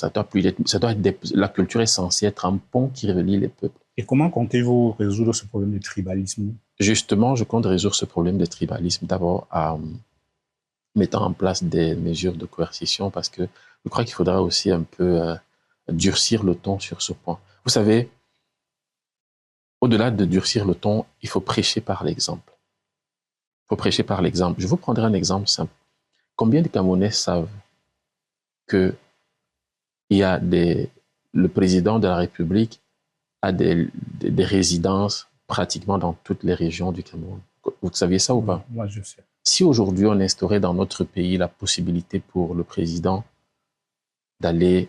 La culture est censée être un pont qui relie les peuples. Et comment comptez-vous résoudre ce problème de tribalisme? Justement, je compte résoudre ce problème de tribalisme d'abord en mettant en place des mesures de coercition parce que je crois qu'il faudra aussi un peu durcir le ton sur ce point. Vous savez, au-delà de durcir le ton, il faut prêcher par l'exemple. Il faut prêcher par l'exemple. Je vous prendrai un exemple simple. Combien de Camerounais savent que le président de la République a des résidences pratiquement dans toutes les régions du Cameroun? Vous saviez ça ou pas? Moi, je sais. Si aujourd'hui on instaurait dans notre pays la possibilité pour le président d'aller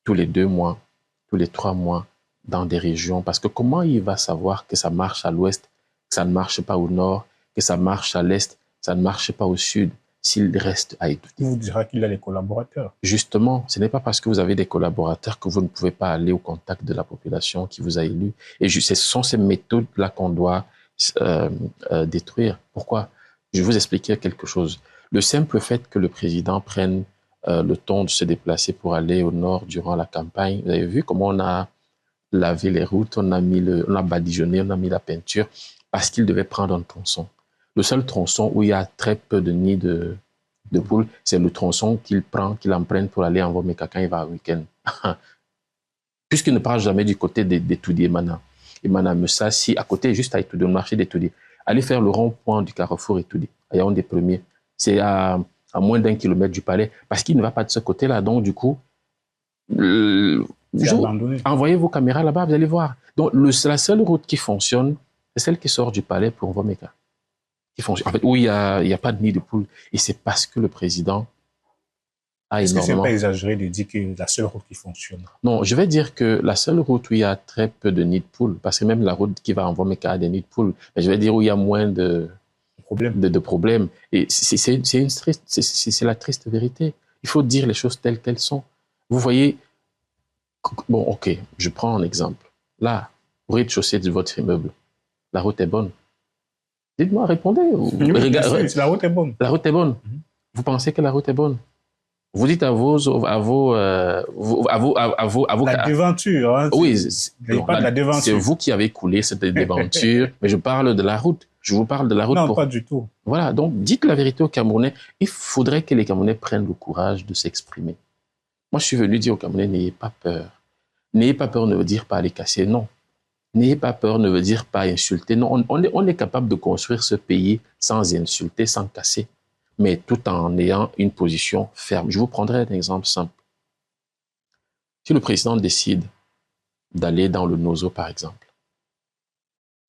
tous les 2 mois, tous les 3 mois dans des régions, parce que comment il va savoir que ça marche à l'ouest, que ça ne marche pas au nord, que ça marche à l'est, ça ne marche pas au sud, s'il reste à étudier? Il vous dira qu'il a des collaborateurs. Justement, ce n'est pas parce que vous avez des collaborateurs que vous ne pouvez pas aller au contact de la population qui vous a élu. Et ce sont ces méthodes-là qu'on doit détruire. Pourquoi? Je vais vous expliquer quelque chose. Le simple fait que le président prenne le temps de se déplacer pour aller au nord durant la campagne, vous avez vu comment on a lavé les routes, on a badigeonné, on a mis la peinture, parce qu'il devait prendre un tronçon. Le seul tronçon où il y a très peu de nids de poules, c'est le tronçon qu'il prend, qu'il emprunte pour aller en Womeka quand il va au week-end. Puisqu'il ne parle jamais du côté d'Etoudi et Mana. Et Mana Moussa, si à côté, juste à Etoudi, le marché d'Etoudi, allez faire le rond-point du carrefour Etoudi, à Yaoundé Premier. C'est à moins d'1 kilomètre du palais, parce qu'il ne va pas de ce côté-là. Donc, du coup, envoyez vos caméras là-bas, vous allez voir. Donc, la seule route qui fonctionne, c'est celle qui sort du palais pour Womeka. Qui fonctionne. En fait, où il n'y a pas de nid de poule. Et c'est parce que le président a Est-ce énormément... que c'est pas exagéré de dire que la seule route qui fonctionne? Non, je vais dire que la seule route où il y a très peu de nids de poules, parce que même la route qui va en Womeka a des nids de poules, mais je vais dire où il y a moins de problèmes. Et c'est la triste vérité. Il faut dire les choses telles qu'elles sont. Vous voyez, bon, ok, je prends un exemple. Là, au rez-de-chaussée de votre immeuble, la route est bonne. Dites-moi, répondez. Oui, la route est bonne. La route est bonne. Vous pensez que la route est bonne? Vous dites à vos la devanture. Hein, oui, c'est vous qui avez coulé cette devanture, mais je parle de la route. Je vous parle de la route. Non, pas du tout. Voilà, donc dites la vérité aux Camerounais. Il faudrait que les Camerounais prennent le courage de s'exprimer. Moi, je suis venu dire aux Camerounais, n'ayez pas peur. N'ayez pas peur ne veut dire pas aller casser, non. N'ayez pas peur ne veut dire pas insulter. Non, on est capable de construire ce pays sans insulter, sans casser, mais tout en ayant une position ferme. Je vous prendrai un exemple simple. Si le président décide d'aller dans le Nozo, par exemple,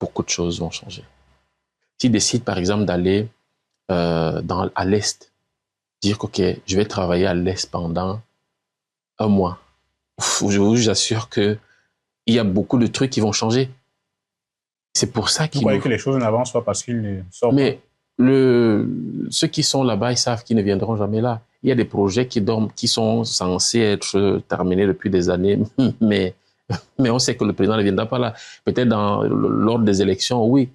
beaucoup de choses vont changer. S'il décide, par exemple, d'aller à l'Est, dire que, OK, je vais travailler à l'Est pendant 1 mois, je vous assure qu'il y a beaucoup de trucs qui vont changer. C'est pour ça qu'il... Vous croyez que les choses n'avancent pas parce qu'ils ne sortent pas? Mais ceux qui sont là-bas, ils savent qu'ils ne viendront jamais là. Il y a des projets qui sont censés être terminés depuis des années, mais on sait que le président ne viendra pas là. Peut-être lors des élections, oui.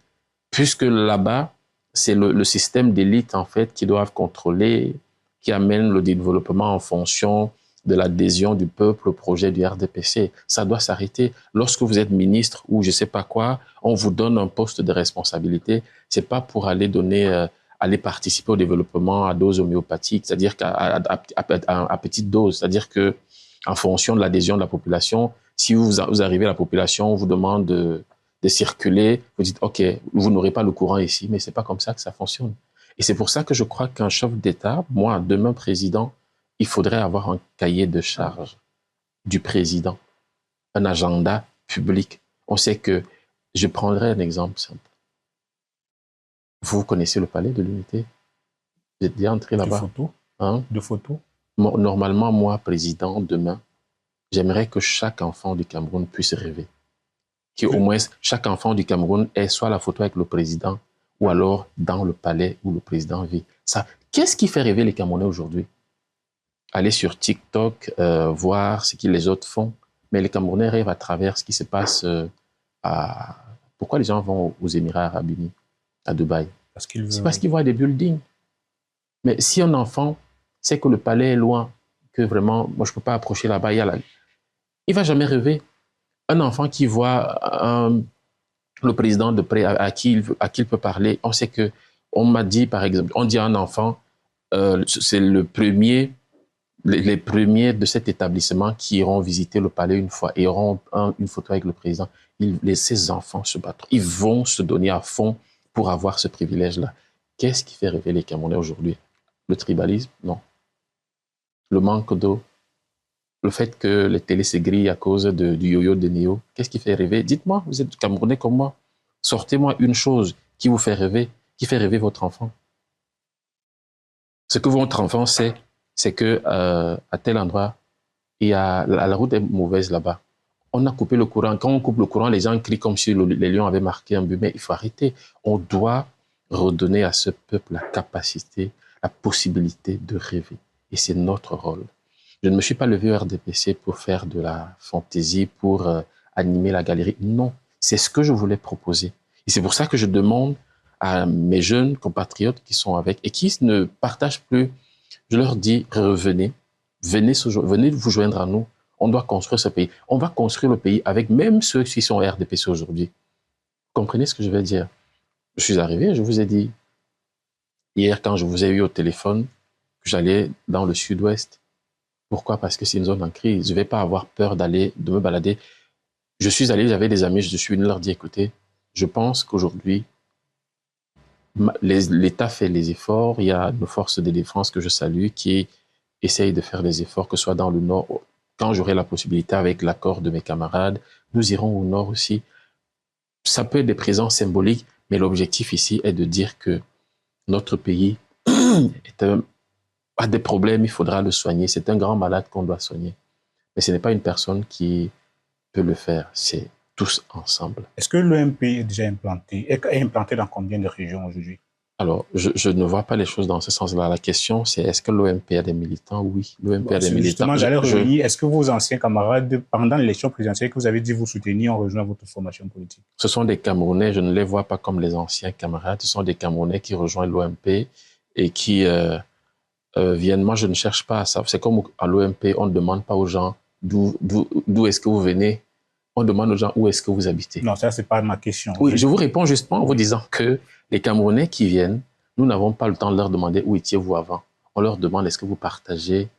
Puisque là-bas, c'est le système d'élite, en fait, qui doivent contrôler, qui amène le développement en fonction de l'adhésion du peuple au projet du RDPC. Ça doit s'arrêter. Lorsque vous êtes ministre ou je sais pas quoi, on vous donne un poste de responsabilité. C'est pas pour aller aller participer au développement à dose homéopathique, c'est-à-dire à petite dose. C'est-à-dire que, en fonction de l'adhésion de la population, si vous arrivez à la population, on vous demande de circuler, vous dites, OK, vous n'aurez pas le courant ici, mais c'est pas comme ça que ça fonctionne. Et c'est pour ça que je crois qu'un chef d'État, moi, demain président, il faudrait avoir un cahier de charge du président, un agenda public. On sait que, je prendrai un exemple simple. Vous connaissez le palais de l'Unité? Vous êtes déjà entré là-bas? De photos. Normalement, moi, président, demain, j'aimerais que chaque enfant du Cameroun puisse rêver. Qu'au moins, chaque enfant du Cameroun ait soit la photo avec le président ou alors dans le palais où le président vit. Ça, qu'est-ce qui fait rêver les Camerounais aujourd'hui? Aller sur TikTok, voir ce que les autres font. Mais les Camerounais rêvent à travers ce qui se passe Pourquoi les gens vont aux Émirats Arabes Unis, à Dubaï? C'est parce qu'ils voient des buildings. Mais si un enfant sait que le palais est loin, que vraiment, moi je ne peux pas approcher là-bas, il ne va jamais rêver. Un enfant qui voit le président de près à qui il peut parler, on sait que, on m'a dit par exemple, on dit à un enfant, c'est les premiers de cet établissement qui iront visiter le palais une fois et auront une photo avec le président. Ces enfants se battent. Ils vont se donner à fond pour avoir ce privilège-là. Qu'est-ce qui fait rêver les Camerounais aujourd'hui? Le tribalisme? Non. Le manque d'eau? Le fait que les télés se grillent à cause du yo-yo de Néo? Qu'est-ce qui fait rêver? Dites-moi, vous êtes Camerounais comme moi. Sortez-moi une chose qui vous fait rêver, qui fait rêver votre enfant. Ce que votre enfant sait, c'est que à tel endroit, la route est mauvaise là-bas. On a coupé le courant. Quand on coupe le courant, les gens crient comme si les lions avaient marqué un but. Mais il faut arrêter. On doit redonner à ce peuple la capacité, la possibilité de rêver. Et c'est notre rôle. Je ne me suis pas levé au RDPC pour faire de la fantaisie, pour animer la galerie. Non, c'est ce que je voulais proposer. Et c'est pour ça que je demande à mes jeunes compatriotes qui sont avec et qui ne partagent plus, je leur dis, revenez, venez vous joindre à nous. On doit construire ce pays. On va construire le pays avec même ceux qui sont RDPC aujourd'hui. Comprenez ce que je veux dire? Je suis arrivé, je vous ai dit, hier quand je vous ai eu au téléphone, que j'allais dans le sud-ouest. Pourquoi? Parce que c'est une zone en crise. Je ne vais pas avoir peur de me balader. Je suis allé, j'avais des amis, je suis venu leur dire, écoutez, je pense qu'aujourd'hui, l'État fait les efforts. Il y a nos forces de défense que je salue qui essayent de faire des efforts, que ce soit dans le nord. Quand j'aurai la possibilité, avec l'accord de mes camarades, nous irons au nord aussi. Ça peut être des présences symboliques, mais l'objectif ici est de dire que notre pays a des problèmes, il faudra le soigner. C'est un grand malade qu'on doit soigner. Mais ce n'est pas une personne qui peut le faire, c'est tous ensemble. Est-ce que l'OMP est déjà implanté? Est implanté dans combien de régions aujourd'hui? Alors, je ne vois pas les choses dans ce sens-là. La question, c'est est-ce que l'OMP a des militants? Oui, l'OMP a des militants. Justement, j'allais revenir. Est-ce que vos anciens camarades, pendant l'élection présidentielle que vous avez dit vous soutenir, ont rejoint votre formation politique? Ce sont des Camerounais, je ne les vois pas comme les anciens camarades. Ce sont des Camerounais qui rejoignent l'OMP et qui viennent. Moi, je ne cherche pas à ça. C'est comme à l'OMP, on ne demande pas aux gens d'où est-ce que vous venez. On demande aux gens où est-ce que vous habitez. Non, ça, c'est pas ma question. Oui, je vous réponds justement en vous disant que les Camerounais qui viennent, nous n'avons pas le temps de leur demander où étiez-vous avant. On leur demande est-ce que vous partagez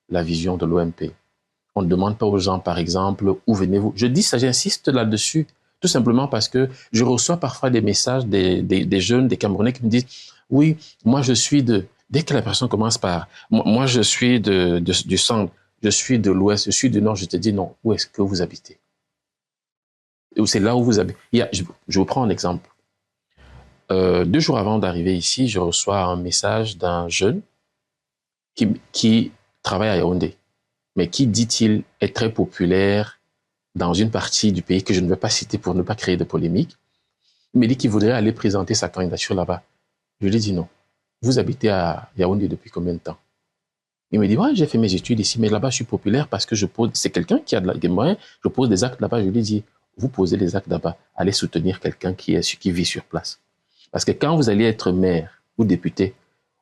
la vision de l'OMP. On ne demande pas aux gens, par exemple, où venez-vous. Je dis ça, j'insiste là-dessus, tout simplement parce que je reçois parfois des messages des jeunes, des Camerounais qui me disent oui, moi je suis de... Dès que la personne commence par moi je suis du centre, je suis de l'ouest, je suis du nord, je te dis non, où est-ce que vous habitez? C'est là où vous habitez. Je vous prends un exemple. 2 jours avant d'arriver ici, je reçois un message d'un jeune qui travaille à Yaoundé, mais qui, dit-il, est très populaire dans une partie du pays que je ne vais pas citer pour ne pas créer de polémique. Il me dit qu'il voudrait aller présenter sa candidature là-bas. Je lui dis non. Vous habitez à Yaoundé depuis combien de temps? Il me dit, ouais, j'ai fait mes études ici, mais là-bas, je suis populaire parce que c'est quelqu'un qui a des moyens, je pose des actes là-bas. Je lui dis, vous posez des actes là-bas, allez soutenir quelqu'un qui vit sur place. Parce que quand vous allez être maire ou député,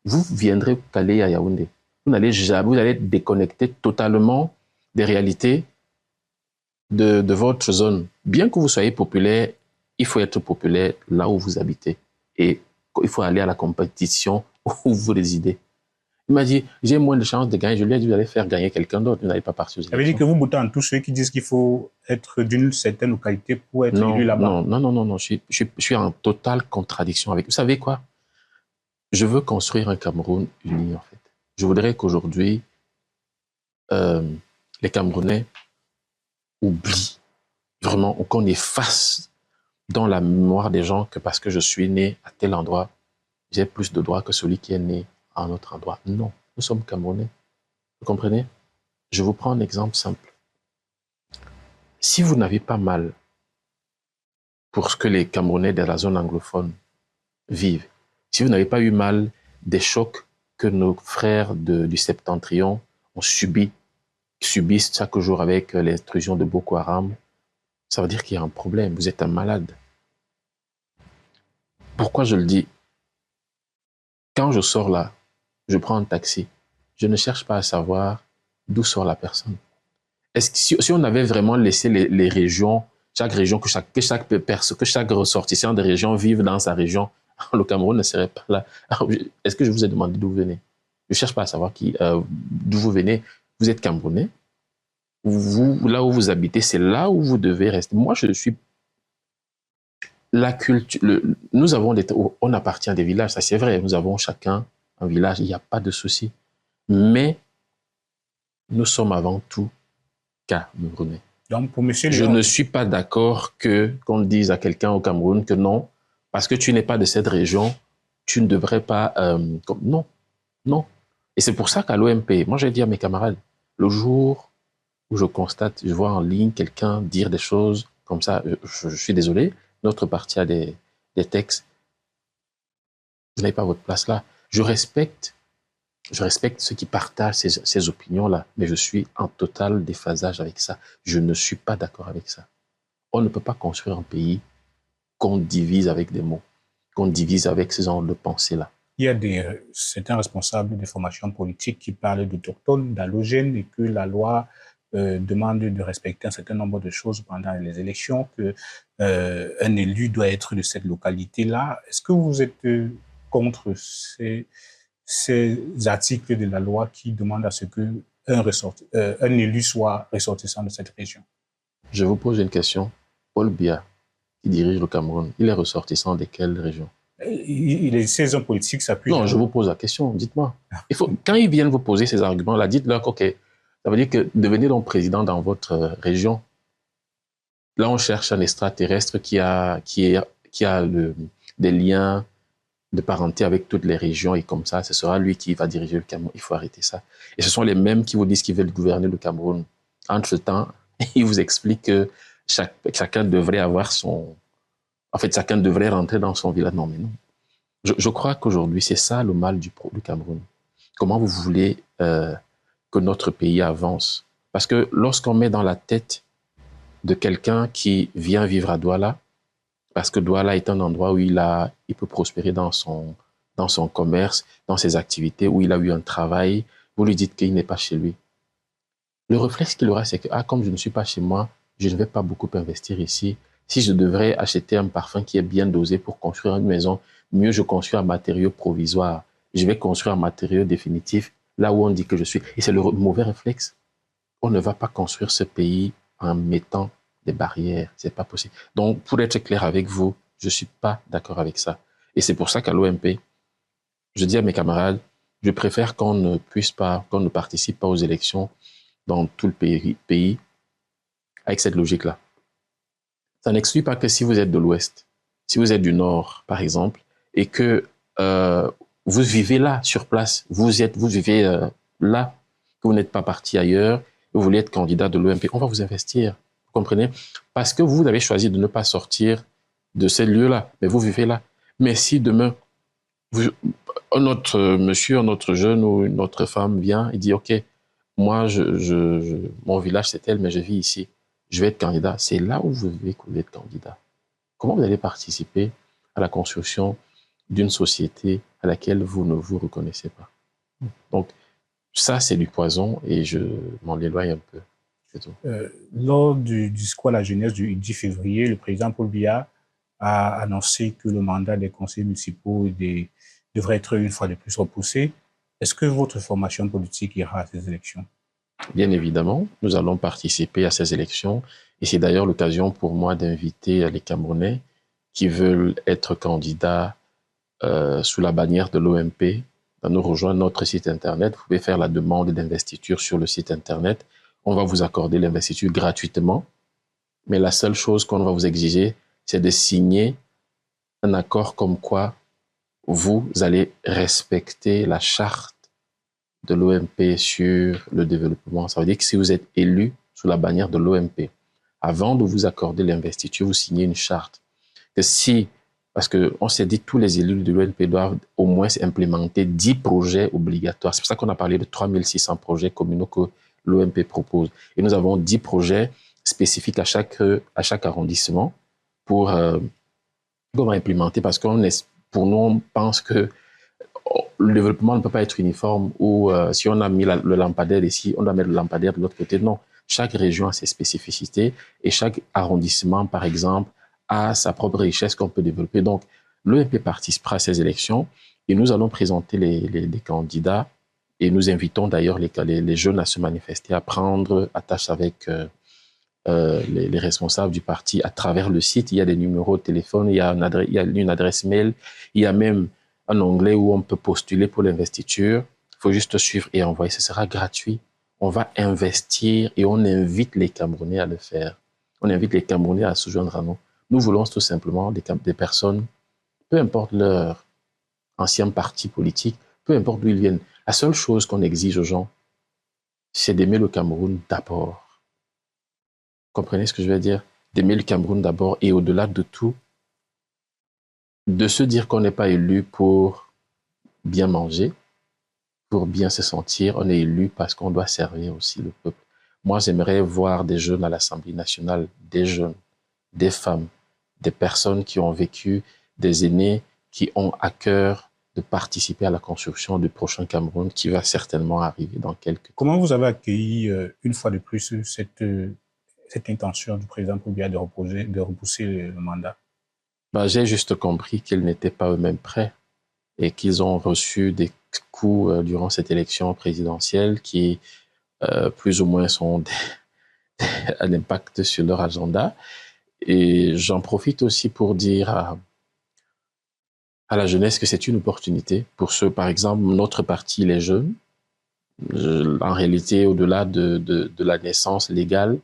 vous viendrez caler à Yaoundé. Vous allez être déconnecté totalement des réalités de votre zone. Bien que vous soyez populaire, il faut être populaire là où vous habitez. Et il faut aller à la compétition où vous résidez. Il m'a dit, j'ai moins de chances de gagner. Je lui ai dit, vous allez faire gagner quelqu'un d'autre. Vous n'allez pas partir aux élections. Ça veut dire que vous boutez en tous ceux qui disent qu'il faut être d'une certaine localité pour être élu là-bas. Non. Je suis en totale contradiction avec. Vous savez quoi? Je veux construire un Cameroun uni, en fait. Je voudrais qu'aujourd'hui, les Camerounais oublient vraiment, ou qu'on efface dans la mémoire des gens que parce que je suis né à tel endroit, j'ai plus de droits que celui qui est né à un autre endroit. Non, nous sommes Camerounais. Vous comprenez? Je vous prends un exemple simple. Si vous n'avez pas mal pour ce que les Camerounais de la zone anglophone vivent, si vous n'avez pas eu mal des chocs que nos frères du septentrion ont subissent chaque jour avec l'intrusion de Boko Haram, ça veut dire qu'il y a un problème. Vous êtes un malade. Pourquoi je le dis? Quand je sors là, je prends un taxi. Je ne cherche pas à savoir d'où sort la personne. Est-ce que si on avait vraiment laissé les régions, chaque région, que chaque ressortissant des régions vive dans sa région, le Cameroun ne serait pas là. Est-ce que je vous ai demandé d'où vous venez? Je ne cherche pas à savoir d'où vous venez. Vous êtes Camerounais. Là où vous habitez, c'est là où vous devez rester. Moi, je suis... La culture... Nous avons on appartient à des villages, ça c'est vrai. Nous avons chacun un village, il n'y a pas de souci. Mais nous sommes avant tout Camerounais. Donc, pour monsieur Je ne suis pas d'accord qu'on dise à quelqu'un au Cameroun que non, parce que tu n'es pas de cette région, tu ne devrais pas... non. Et c'est pour ça qu'à l'OMP, moi j'ai dit à mes camarades, le jour où je constate, je vois en ligne quelqu'un dire des choses comme ça, je suis désolé, notre parti a des textes, vous n'avez pas votre place là. Je respecte ceux qui partagent ces opinions-là, mais je suis en total déphasage avec ça. Je ne suis pas d'accord avec ça. On ne peut pas construire un pays qu'on divise avec des mots, qu'on divise avec ce genre de pensée-là. Il y a certains responsables des formations politiques qui parlent d'autochtones, d'allogènes, et que la loi demande de respecter un certain nombre de choses pendant les élections, que un élu doit être de cette localité-là. Est-ce que vous êtes contre ces articles de la loi qui demandent à ce que un élu soit ressortissant de cette région? Je vous pose une question. Paul Biya, qui dirige le Cameroun, il est ressortissant de quelle région? Ces hommes politiques s'appuient... Non, je vous pose la question, dites-moi. Quand ils viennent vous poser ces arguments-là, dites-leur que, OK, ça veut dire que devenez donc président dans votre région. Là, on cherche un extraterrestre qui a des liens de parenté avec toutes les régions, et comme ça, ce sera lui qui va diriger le Cameroun. Il faut arrêter ça. Et ce sont les mêmes qui vous disent qu'ils veulent gouverner le Cameroun. Entre-temps, ils vous expliquent que chacun devrait avoir son... En fait, chacun devrait rentrer dans son village. Non, mais non. Je crois qu'aujourd'hui, c'est ça le mal du Cameroun. Comment vous voulez que notre pays avance? Parce que lorsqu'on met dans la tête de quelqu'un qui vient vivre à Douala, parce que Douala est un endroit où il peut prospérer dans son commerce, dans ses activités, où il a eu un travail, vous lui dites qu'il n'est pas chez lui. Le réflexe qu'il aura, c'est que, comme je ne suis pas chez moi, je ne vais pas beaucoup investir ici. Si je devrais acheter un parfum qui est bien dosé pour construire une maison, mieux je construis un matériau provisoire. Je vais construire un matériau définitif là où on dit que je suis. Et c'est le mauvais réflexe. On ne va pas construire ce pays en mettant des barrières. C'est pas possible. Donc, pour être clair avec vous, je suis pas d'accord avec ça. Et c'est pour ça qu'à l'OMP, je dis à mes camarades, je préfère qu'on ne participe pas aux élections dans tout le pays avec cette logique-là. Ça n'exclus pas que si vous êtes de l'Ouest, si vous êtes du Nord, par exemple, et que vous vivez là, sur place, vous vivez là, que vous n'êtes pas parti ailleurs, vous voulez être candidat de l'OMP, on va vous investir, vous comprenez? Parce que vous avez choisi de ne pas sortir de ces lieux-là, mais vous vivez là. Mais si demain, un autre monsieur, un autre jeune ou une autre femme vient et dit, OK, moi, mon village c'est tel, mais je vis ici, je vais être candidat, c'est là où vous voulez être candidat. Comment vous allez participer à la construction d'une société à laquelle vous ne vous reconnaissez pas? Donc, ça, c'est du poison et je m'en éloigne un peu. C'est tout. Lors du discours à la jeunesse du 10 février, le président Paul Biya a annoncé que le mandat des conseillers municipaux devrait être une fois de plus repoussé. Est-ce que votre formation politique ira à ces élections? Bien évidemment, nous allons participer à ces élections et c'est d'ailleurs l'occasion pour moi d'inviter les Camerounais qui veulent être candidats sous la bannière de l'OMP à nous rejoindre notre site internet. Vous pouvez faire la demande d'investiture sur le site internet. On va vous accorder l'investiture gratuitement, mais la seule chose qu'on va vous exiger, c'est de signer un accord comme quoi vous allez respecter la charte de l'OMP sur le développement. Ça veut dire que si vous êtes élu sous la bannière de l'OMP, avant de vous accorder l'investiture, vous signez une charte. Que si, parce qu'on s'est dit que tous les élus de l'OMP doivent au moins implémenter 10 projets obligatoires. C'est pour ça qu'on a parlé de 3600 projets communaux que l'OMP propose. Et nous avons 10 projets spécifiques à chaque arrondissement pour implémenter, parce pour nous, on pense que le développement ne peut pas être uniforme ou si on a mis le lampadaire ici, on doit mettre le lampadaire de l'autre côté. Non, chaque région a ses spécificités et chaque arrondissement, par exemple, a sa propre richesse qu'on peut développer. Donc, l'OMP participera à ces élections et nous allons présenter les candidats et nous invitons d'ailleurs les jeunes à se manifester, à prendre attache avec les responsables du parti à travers le site. Il y a des numéros de téléphone, il y a une adresse mail, il y a même un onglet où on peut postuler pour l'investiture. Il faut juste suivre et envoyer. Ce sera gratuit. On va investir et on invite les Camerounais à le faire. On invite les Camerounais à se joindre à nous. Nous voulons tout simplement des personnes, peu importe leur ancien parti politique, peu importe d'où ils viennent. La seule chose qu'on exige aux gens, c'est d'aimer le Cameroun d'abord. Comprenez ce que je veux dire? D'aimer le Cameroun d'abord et au-delà de tout, de se dire qu'on n'est pas élu pour bien manger, pour bien se sentir. On est élu parce qu'on doit servir aussi le peuple. Moi, j'aimerais voir des jeunes à l'Assemblée nationale, des jeunes, des femmes, des personnes qui ont vécu, des aînés qui ont à cœur de participer à la construction du prochain Cameroun qui va certainement arriver dans quelques temps. Comment vous avez accueilli, une fois de plus, cette intention du président Poubia de repousser le mandat? J'ai juste compris qu'ils n'étaient pas eux-mêmes prêts et qu'ils ont reçu des coups durant cette élection présidentielle qui, plus ou moins, sont un impact sur leur agenda. Et j'en profite aussi pour dire à la jeunesse que c'est une opportunité pour ceux, par exemple, notre parti, les jeunes. En réalité, au-delà de la naissance légale,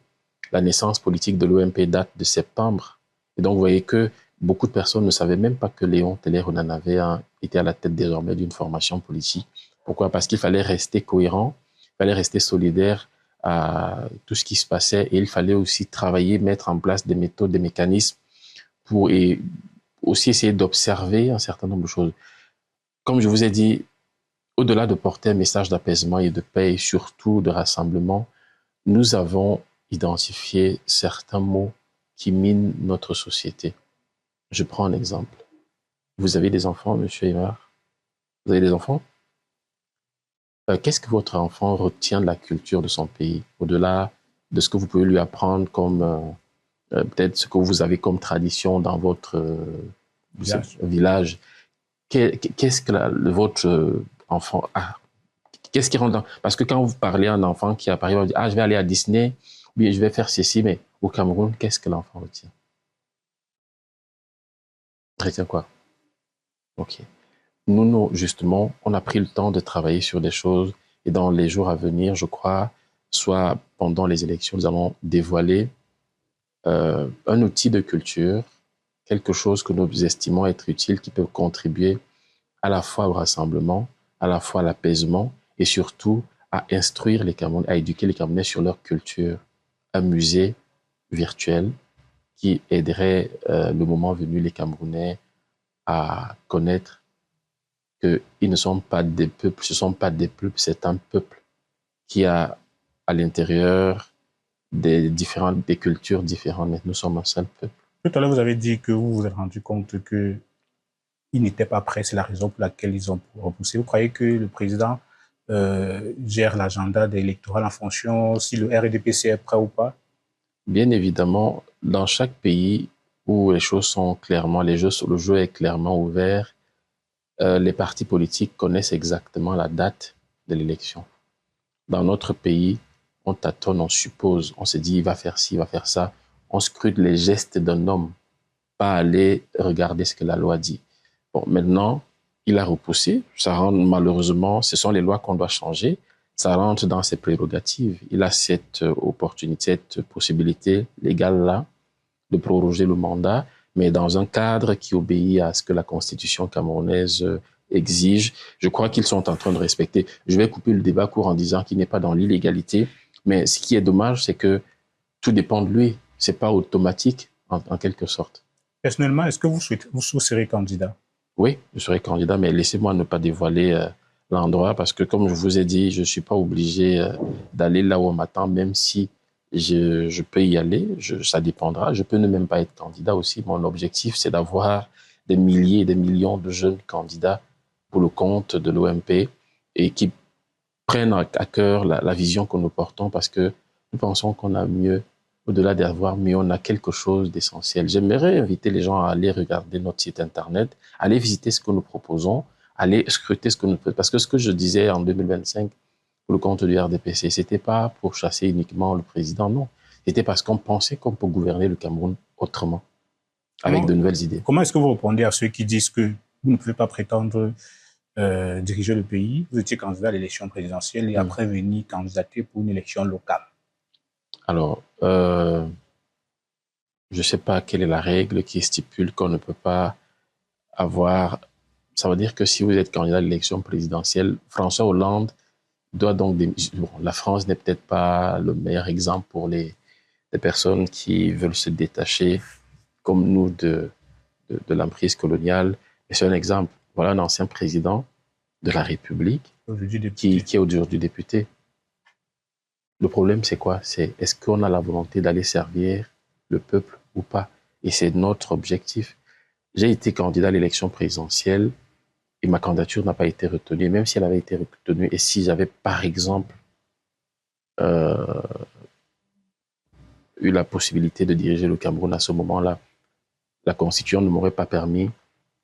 la naissance politique de l'OMP date de septembre. Et donc, vous voyez que beaucoup de personnes ne savaient même pas que Léon Télé-Ronane avait été à la tête désormais d'une formation politique. Pourquoi? Parce qu'il fallait rester cohérent, il fallait rester solidaire à tout ce qui se passait et il fallait aussi travailler, mettre en place des méthodes, des mécanismes pour et aussi essayer d'observer un certain nombre de choses. Comme je vous ai dit, au-delà de porter un message d'apaisement et de paix et surtout de rassemblement, nous avons identifié certains mots qui minent notre société. Je prends un exemple. Vous avez des enfants, Monsieur Aymar? Vous avez des enfants? Qu'est-ce que votre enfant retient de la culture de son pays, au-delà de ce que vous pouvez lui apprendre comme peut-être ce que vous avez comme tradition dans votre village? Qu'est-ce que votre enfant a? Qu'est-ce qui rentre dans... Parce que quand vous parlez à un enfant qui apparaît, on dit, je vais aller à Disney, oui, je vais faire ceci, mais au Cameroun, qu'est-ce que l'enfant retient? Retient quoi? Ok. Nous, justement, on a pris le temps de travailler sur des choses et dans les jours à venir, je crois, soit pendant les élections, nous allons dévoiler un outil de culture, quelque chose que nous estimons être utile, qui peut contribuer à la fois au rassemblement, à la fois à l'apaisement et surtout à instruire les Camerounais, à éduquer les Camerounais sur leur culture. Un musée virtuel qui aiderait le moment venu les Camerounais à connaître qu'ils ne sont pas des peuples, ce ne sont pas des peuples, c'est un peuple qui a à l'intérieur des cultures différentes, mais nous sommes un seul peuple. Tout à l'heure, vous avez dit que vous vous êtes rendu compte qu'ils n'étaient pas prêts, c'est la raison pour laquelle ils ont repoussé. Vous croyez que le président gère l'agenda électoral en fonction si le RDPC est prêt ou pas? Bien évidemment, dans chaque pays où les choses sont clairement, le jeu est clairement ouvert, les partis politiques connaissent exactement la date de l'élection. Dans notre pays, on tâtonne, on suppose, on se dit il va faire ci, il va faire ça. On scrute les gestes d'un homme, pas aller regarder ce que la loi dit. Bon, maintenant, il a repoussé. Ça rentre malheureusement, ce sont les lois qu'on doit changer. Ça rentre dans ses prérogatives. Il a cette opportunité, cette possibilité légale-là de proroger le mandat, mais dans un cadre qui obéit à ce que la Constitution camerounaise exige. Je crois qu'ils sont en train de respecter. Je vais couper le débat court en disant qu'il n'est pas dans l'illégalité, mais ce qui est dommage, c'est que tout dépend de lui. C'est pas automatique, en quelque sorte. Personnellement, est-ce que vous serez candidat? Oui, je serai candidat, mais laissez-moi ne pas dévoiler l'endroit parce que, comme je vous ai dit, je ne suis pas obligé d'aller là où on m'attend, même si je peux y aller, ça dépendra. Je peux ne même pas être candidat aussi. Mon objectif, c'est d'avoir des milliers et des millions de jeunes candidats pour le compte de l'OMP et qui prennent à cœur la vision que nous portons parce que nous pensons qu'on a mieux, au-delà d'avoir mieux, on a quelque chose d'essentiel. J'aimerais inviter les gens à aller regarder notre site internet, aller visiter ce que nous proposons, aller scruter ce que nous faisons. Parce que ce que je disais en 2025 pour le compte du RDPC, c'était pas pour chasser uniquement le président, non. C'était parce qu'on pensait qu'on peut gouverner le Cameroun autrement, avec de nouvelles idées. Comment est-ce que vous répondez à ceux qui disent que vous ne pouvez pas prétendre diriger le pays? Vous étiez candidat à l'élection présidentielle et après venir candidater pour une élection locale. Alors, je ne sais pas quelle est la règle qui stipule qu'on ne peut pas avoir... Ça veut dire que si vous êtes candidat à l'élection présidentielle, François Hollande doit donc... Bon, la France n'est peut-être pas le meilleur exemple pour les personnes qui veulent se détacher, comme nous, de l'emprise coloniale. Mais c'est un exemple. Voilà un ancien président de la République qui est aujourd'hui député. Le problème, c'est quoi? C'est est-ce qu'on a la volonté d'aller servir le peuple ou pas? Et c'est notre objectif. j'ai été candidat à l'élection présidentielle et ma candidature n'a pas été retenue, même si elle avait été retenue et si j'avais, par exemple, euh, eu la possibilité de diriger le Cameroun à ce moment-là, la Constitution ne m'aurait pas permis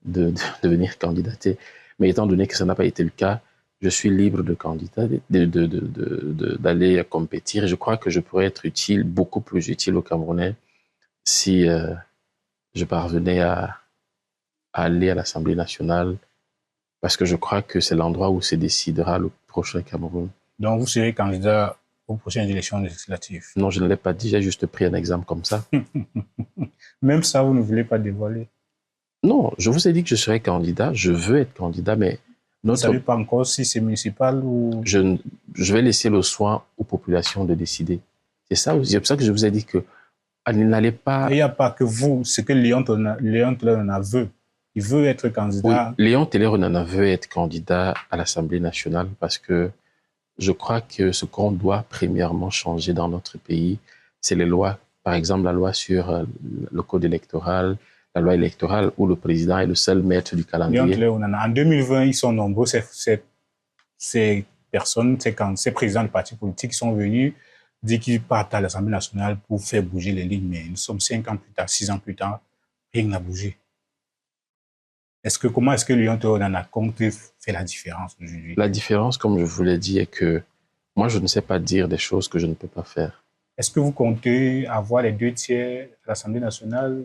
de venir candidater. Mais étant donné que ça n'a pas été le cas, je suis libre de candidat, d'aller compétir. Et je crois que je pourrais être utile, beaucoup plus utile aux Camerounais si je parvenais à aller à l'Assemblée nationale, parce que je crois que c'est l'endroit où se décidera le prochain Cameroun. Donc, vous serez candidat aux prochaines élections législatives? Non, je ne l'ai pas dit, j'ai juste pris un exemple comme ça. Même ça, vous ne voulez pas dévoiler? Non, je vous ai dit que je serai candidat, je veux être candidat, mais vous ne savez pas encore si c'est municipal ou... Je vais laisser le soin aux populations de décider. C'est ça, c'est pour ça que je vous ai dit que n'allez pas... Il n'y a pas que vous, c'est que Léon Onana veut. Il veut être candidat. Oui, Léon Onana veut être candidat à l'Assemblée nationale parce que je crois que ce qu'on doit premièrement changer dans notre pays, c'est les lois. Par exemple, la loi sur le code électoral, la loi électorale où le président est le seul maître du calendrier. Léon Onana, en 2020, ils sont nombreux, ces personnes, ces présidents de partis politiques qui sont venus dire qu'ils partent à l'Assemblée nationale pour faire bouger les lignes, mais nous sommes 5 ans plus tard, 6 ans plus tard, rien n'a bougé. Comment est-ce que Léon Onana compte faire la différence aujourd'hui? La différence, comme je vous l'ai dit, est que moi, je ne sais pas dire des choses que je ne peux pas faire. Est-ce que vous comptez avoir les 2/3 à l'Assemblée nationale?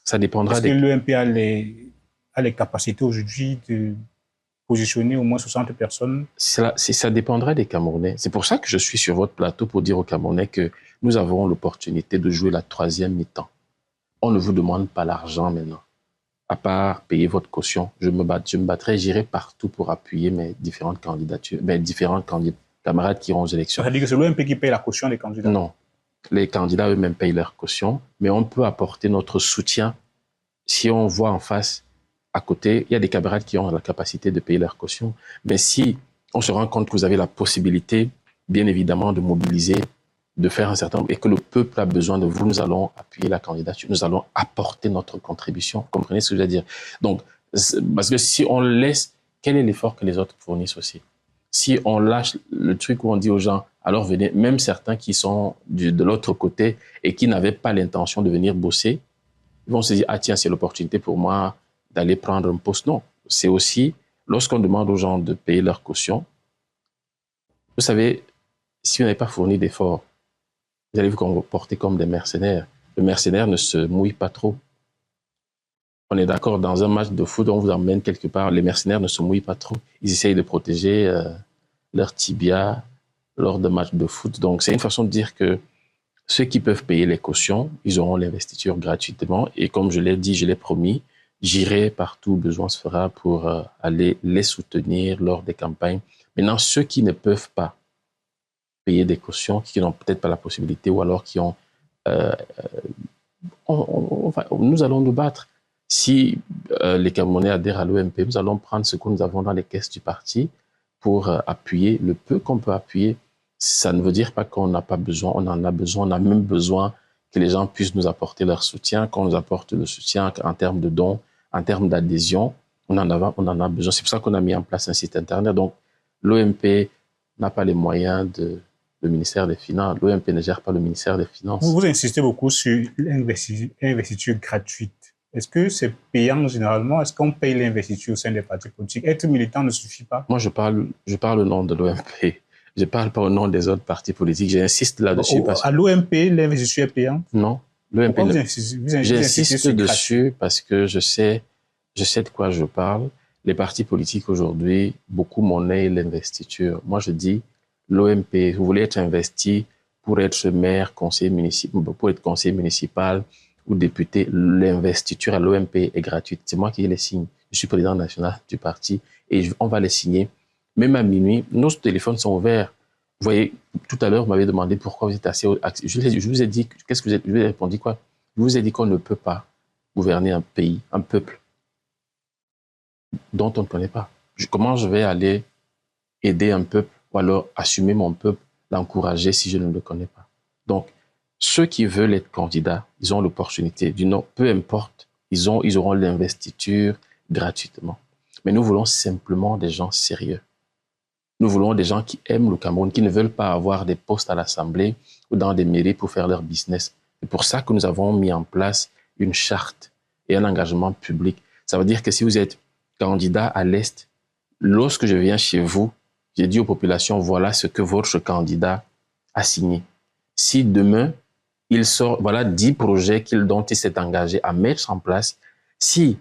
Ça dépendra. Est-ce que l'EMP a les capacités aujourd'hui de positionner au moins 60 personnes? Ça dépendra des Camerounais. C'est pour ça que je suis sur votre plateau pour dire aux Camerounais que nous avons l'opportunité de jouer la 3e mi-temps. On ne vous demande pas l'argent maintenant. À part payer votre caution, je me battrai, j'irai partout pour appuyer mes différentes candidatures, mes différents camarades qui iront aux élections. Ça veut dire que c'est l'OMP qui paye la caution des candidats? Non. Les candidats eux-mêmes payent leur caution, mais on peut apporter notre soutien si on voit en face, à côté, il y a des camarades qui ont la capacité de payer leur caution, mais si on se rend compte que vous avez la possibilité, bien évidemment, de mobiliser, de faire un certain nombre, et que le peuple a besoin de vous, nous allons appuyer la candidature, nous allons apporter notre contribution. Comprenez ce que je veux dire? Donc, parce que si on laisse, quel est l'effort que les autres fournissent aussi? Si on lâche le truc où on dit aux gens, alors venez, même certains qui sont de l'autre côté et qui n'avaient pas l'intention de venir bosser, ils vont se dire, ah tiens, c'est l'opportunité pour moi d'aller prendre un poste. Non, c'est aussi, lorsqu'on demande aux gens de payer leur caution, vous savez, si vous n'avez pas fourni d'efforts, vous allez vous comporter comme des mercenaires. Le mercenaire ne se mouille pas trop. On est d'accord, dans un match de foot, on vous emmène quelque part, les mercenaires ne se mouillent pas trop. Ils essayent de protéger leur tibia lors de matchs de foot. Donc, c'est une façon de dire que ceux qui peuvent payer les cautions, ils auront l'investiture gratuitement. Et comme je l'ai dit, je l'ai promis, j'irai partout où besoin se fera pour aller les soutenir lors des campagnes. Maintenant, ceux qui ne peuvent pas payer des cautions, qui n'ont peut-être pas la possibilité ou alors qui ont... nous allons nous battre. Si les Camerounais adhèrent à l'OMP, nous allons prendre ce que nous avons dans les caisses du parti pour appuyer le peu qu'on peut appuyer. Ça ne veut dire pas qu'on n'a pas besoin, on en a besoin, on a même besoin que les gens puissent nous apporter leur soutien, qu'on nous apporte le soutien en termes de dons, en termes d'adhésion, on en a besoin. C'est pour ça qu'on a mis en place un site internet. Donc, l'OMP n'a pas les moyens le ministère des Finances. L'OMP ne gère pas le ministère des Finances. Vous insistez beaucoup sur l'investiture gratuite. Est-ce que c'est payant généralement? Est-ce qu'on paye l'investiture au sein des partis politiques? Être militant ne suffit pas? Moi, je parle au nom de l'OMP. Je ne parle pas au nom des autres partis politiques. J'insiste là-dessus. À l'OMP, l'investiture est payante? Non. L'OMP J'insiste dessus parce que je sais de quoi je parle. Les partis politiques aujourd'hui, beaucoup monnaient l'investiture. Moi, je dis, l'OMP, vous voulez être investi pour être maire, conseiller municipal, pour être conseiller municipal ou député, l'investiture à l'OMP est gratuite. C'est moi qui les signe. Je suis président national du parti et on va les signer. Même à minuit, nos téléphones sont ouverts. Vous voyez, tout à l'heure, vous m'avez demandé pourquoi vous êtes assez... Je vous ai dit, qu'est-ce que je vous ai répondu quoi? Je vous ai dit qu'on ne peut pas gouverner un pays, un peuple dont on ne connaît pas. Comment je vais aller aider un peuple ou alors assumer mon peuple, l'encourager si je ne le connais pas? Donc, ceux qui veulent être candidats, ils ont l'opportunité. Du non, peu importe Ils auront l'investiture gratuitement. Mais nous voulons simplement des gens sérieux. Nous voulons des gens qui aiment le Cameroun, qui ne veulent pas avoir des postes à l'Assemblée ou dans des mairies pour faire leur business. C'est pour ça que nous avons mis en place une charte et un engagement public. Ça veut dire que si vous êtes candidat à l'Est, lorsque je viens chez vous, j'ai dit aux populations, voilà ce que votre candidat a signé. Si demain, il sort, voilà 10 projets dont il s'est engagé à mettre en place, si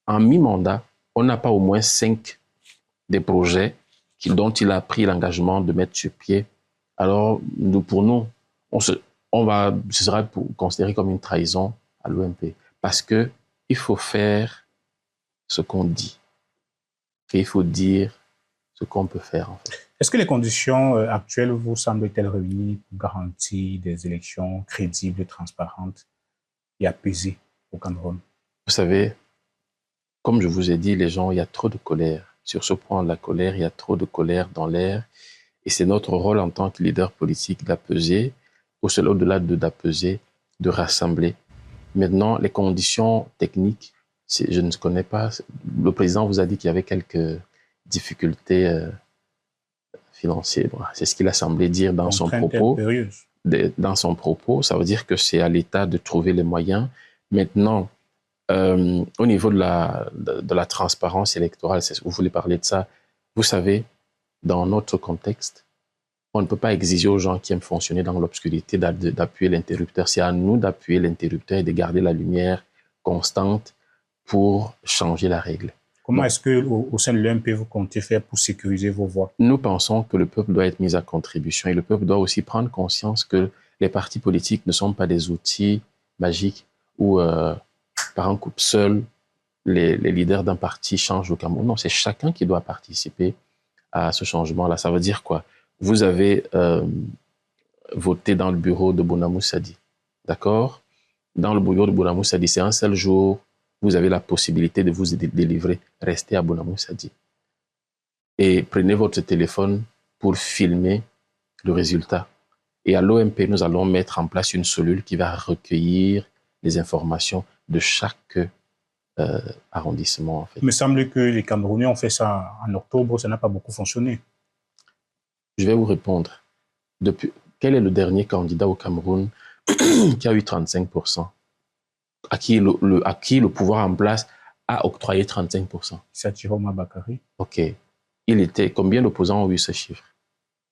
en mi-mandat, on n'a pas au moins 5 des projets dont il a pris l'engagement de mettre sur pied, alors pour nous, ce sera considéré comme une trahison à l'OMP. Parce que il faut faire ce qu'on dit. Et il faut dire ce qu'on peut faire, en fait. Est-ce que les conditions actuelles vous semblent-elles réunies pour garantir des élections crédibles, transparentes et apaisées au Cameroun? Vous savez, comme je vous ai dit, les gens, il y a trop de colère. Sur ce point de la colère, il y a trop de colère dans l'air. Et c'est notre rôle en tant que leader politique d'apaiser, au-delà d'apaiser, de rassembler. Maintenant, les conditions techniques, je ne connais pas. Le président vous a dit qu'il y avait quelques difficultés financières. C'est ce qu'il a semblé dire dans son propos. Dans son propos, ça veut dire que c'est à l'État de trouver les moyens. Maintenant, au niveau de la transparence électorale, vous voulez parler de ça, vous savez, dans notre contexte, on ne peut pas exiger aux gens qui aiment fonctionner dans l'obscurité d'appuyer l'interrupteur. C'est à nous d'appuyer l'interrupteur et de garder la lumière constante pour changer la règle. Comment est-ce qu'au sein de l'UMP, vous comptez faire pour sécuriser vos voix? Nous pensons que le peuple doit être mis à contribution et le peuple doit aussi prendre conscience que les partis politiques ne sont pas des outils magiques où, par un coup seul, les leaders d'un parti changent le Cameroun. Non, c'est chacun qui doit participer à ce changement-là. Ça veut dire quoi? Vous avez voté dans le bureau de Bounamou Sadi, d'accord? Dans le bureau de Bounamou Sadi, c'est un seul jour, vous avez la possibilité de vous délivrer. Restez à Bounamou Sadi. Et prenez votre téléphone pour filmer le résultat. Et à l'OMP, nous allons mettre en place une cellule qui va recueillir les informations de chaque arrondissement. En fait. Il me semble que les Camerounais ont fait ça en octobre, ça n'a pas beaucoup fonctionné. Je vais vous répondre. Quel est le dernier candidat au Cameroun qui a eu 35%? À qui le pouvoir en place a octroyé 35%? C'est Jérôme Bakary. OK. Combien d'opposants ont eu ce chiffre?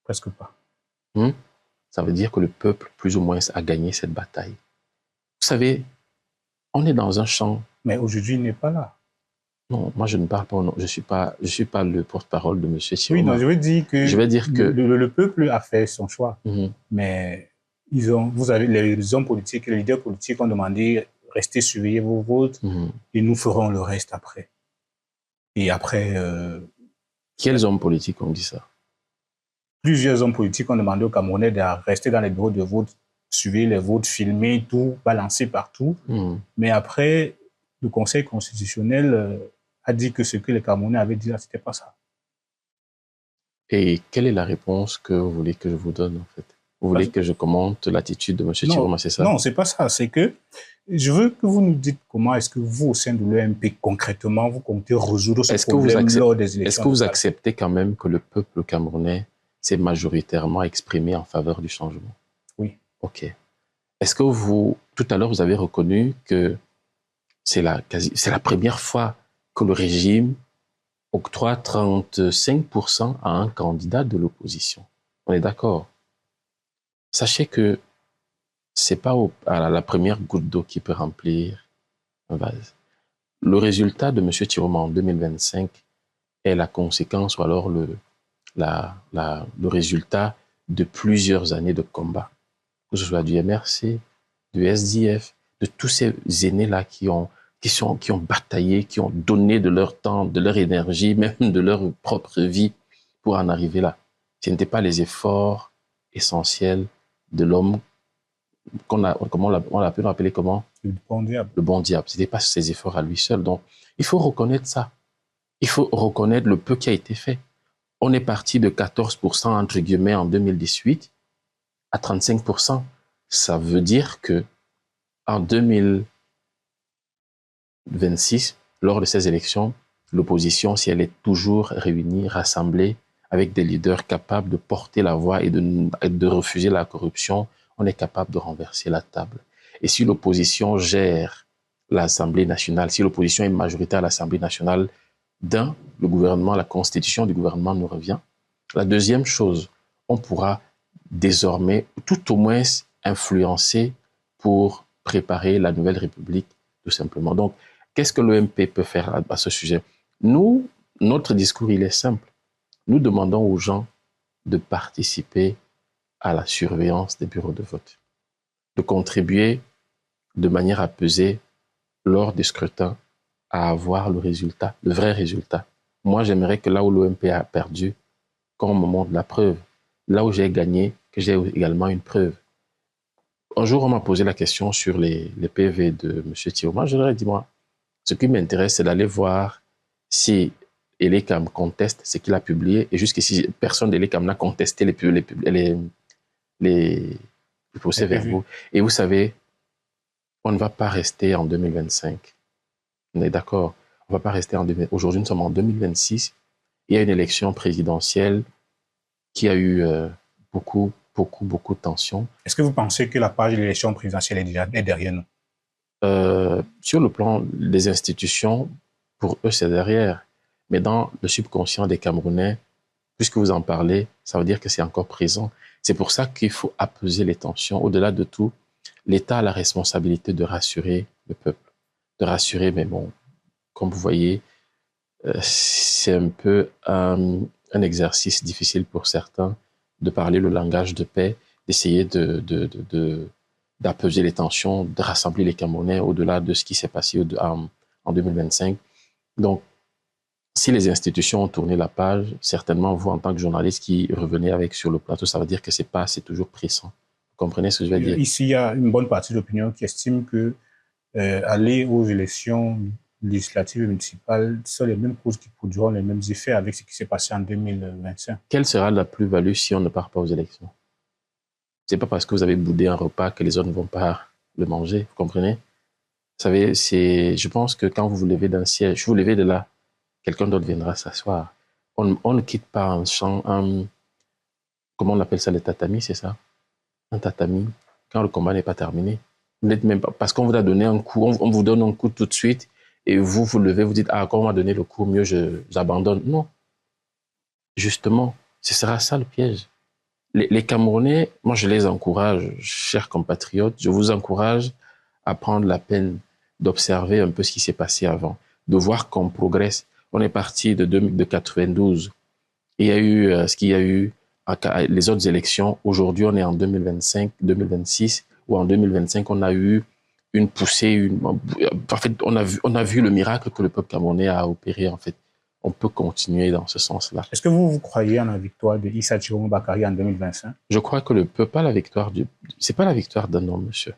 Presque pas. Ça veut dire que le peuple, plus ou moins, a gagné cette bataille. Vous savez, on est dans un champ. Mais aujourd'hui, il n'est pas là. Non, moi je ne parle pas. Non, je suis pas le porte-parole de M. Chiroma. Oui, non, je veux dire que le peuple a fait son choix. Mais vous avez les hommes politiques, les leaders politiques ont demandé restez surveiller vos votes et nous ferons le reste après. Et après. Quels hommes politiques ont dit ça? Plusieurs hommes politiques ont demandé aux Camerounais de rester dans les bureaux de vote, suivre les votes, filmer tout, balancer partout. Mais après, le Conseil constitutionnel a dit que ce que les Camerounais avaient dit là, c'était pas ça. Et quelle est la réponse que vous voulez que je vous donne, en fait? Vous voulez que je commente l'attitude de M. Chiroma, c'est ça? Non, c'est pas ça. C'est que je veux que vous nous dites comment est-ce que vous, au sein de l'EMP, concrètement, vous comptez résoudre ce problème lors des élections. Est-ce que vous acceptez quand même que le peuple camerounais s'est majoritairement exprimé en faveur du changement? Oui. OK. Est-ce que tout à l'heure, vous avez reconnu que c'est la première fois que le régime octroie 35% à un candidat de l'opposition? On est d'accord? Sachez que c'est pas à la première goutte d'eau qui peut remplir un vase. Le résultat de M. Chiroma en 2025 est la conséquence ou alors le résultat de plusieurs années de combat, que ce soit du MRC, du SDF, de tous ces aînés-là qui ont bataillé, qui ont donné de leur temps, de leur énergie, même de leur propre vie pour en arriver là. Ce n'étaient pas les efforts essentiels de l'homme on l'a pu l'appeler comment? Le bon diable. Le bon diable. Ce n'était pas ses efforts à lui seul. Donc, il faut reconnaître ça. Il faut reconnaître le peu qui a été fait. On est parti de 14% entre guillemets en 2018 à 35%. Ça veut dire que en 2026, lors de ces élections, l'opposition, si elle est toujours réunie, rassemblée, avec des leaders capables de porter la voix et de refuser la corruption, on est capable de renverser la table. Et si l'opposition gère l'Assemblée nationale, si l'opposition est majoritaire à l'Assemblée nationale, le gouvernement, la constitution du gouvernement nous revient. La deuxième chose, on pourra désormais, tout au moins, influencer pour préparer la nouvelle République, tout simplement. Donc, qu'est-ce que l'OMP peut faire à ce sujet? Nous, notre discours, il est simple. Nous demandons aux gens de participer à la surveillance des bureaux de vote, de contribuer de manière apaisée lors des scrutins à avoir le résultat, le vrai résultat. Moi, j'aimerais que là où l'OMP a perdu, qu'on me montre la preuve. Là où j'ai gagné, que j'ai également une preuve. Un jour, on m'a posé la question sur les PV de M. Thio. Moi, je leur ai dit, moi, ce qui m'intéresse, c'est d'aller voir si Elekam conteste ce qu'il a publié. Et jusqu'ici, personne d'Elekam n'a contesté les procès-verbaux. Et vous savez, on ne va pas rester en 2025. On est d'accord. On ne va pas rester en 2025. Aujourd'hui, nous sommes en 2026. Il y a une élection présidentielle qui a eu beaucoup de tensions. Est-ce que vous pensez que la page de l'élection présidentielle est derrière nous? Sur le plan des institutions, pour eux, c'est derrière. Mais dans le subconscient des Camerounais, puisque vous en parlez, ça veut dire que c'est encore présent. C'est pour ça qu'il faut apaiser les tensions. Au-delà de tout, l'État a la responsabilité de rassurer le peuple. De rassurer, mais bon, comme vous voyez, c'est un peu un exercice difficile pour certains de parler le langage de paix, d'essayer d'apaiser les tensions, de rassembler les Camerounais au-delà de ce qui s'est passé en 2025. Donc, si les institutions ont tourné la page, certainement vous, en tant que journaliste qui revenez avec sur le plateau, ça veut dire que c'est toujours pressant. Vous comprenez ce que je veux dire? Ici, il y a une bonne partie de l'opinion qui estime que aller aux élections législatives et municipales sont les mêmes causes qui produiront les mêmes effets avec ce qui s'est passé en 2025. Quelle sera la plus-value si on ne part pas aux élections? C'est pas parce que vous avez boudé un repas que les autres ne vont pas le manger, vous comprenez? Vous savez, je pense que quand vous vous levez d'un siège, vous vous levez de là, quelqu'un d'autre viendra s'asseoir. On ne quitte pas un champ, comment on appelle ça, les tatamis, c'est ça? Un tatami, quand le combat n'est pas terminé. Vous n'êtes même pas, parce qu'on vous a donné un coup, on vous donne un coup tout de suite, et vous vous levez, vous dites, ah, quand on m'a donné le coup, mieux j'abandonne. Non. Justement, ce sera ça le piège. Les Camerounais, moi je les encourage, chers compatriotes, je vous encourage à prendre la peine d'observer un peu ce qui s'est passé avant, de voir qu'on progresse. On est parti de 92. Il y a eu ce qu'il y a eu les autres élections. Aujourd'hui, on est en 2025, 2026, ou en 2025, on a eu une poussée. En fait, on a vu le miracle que le peuple camerounais a opéré. En fait, on peut continuer dans ce sens-là. Est-ce que vous croyez en la victoire de Issa Chiroma Bakary en 2025? Je crois que pas la victoire c'est pas la victoire d'un homme, monsieur.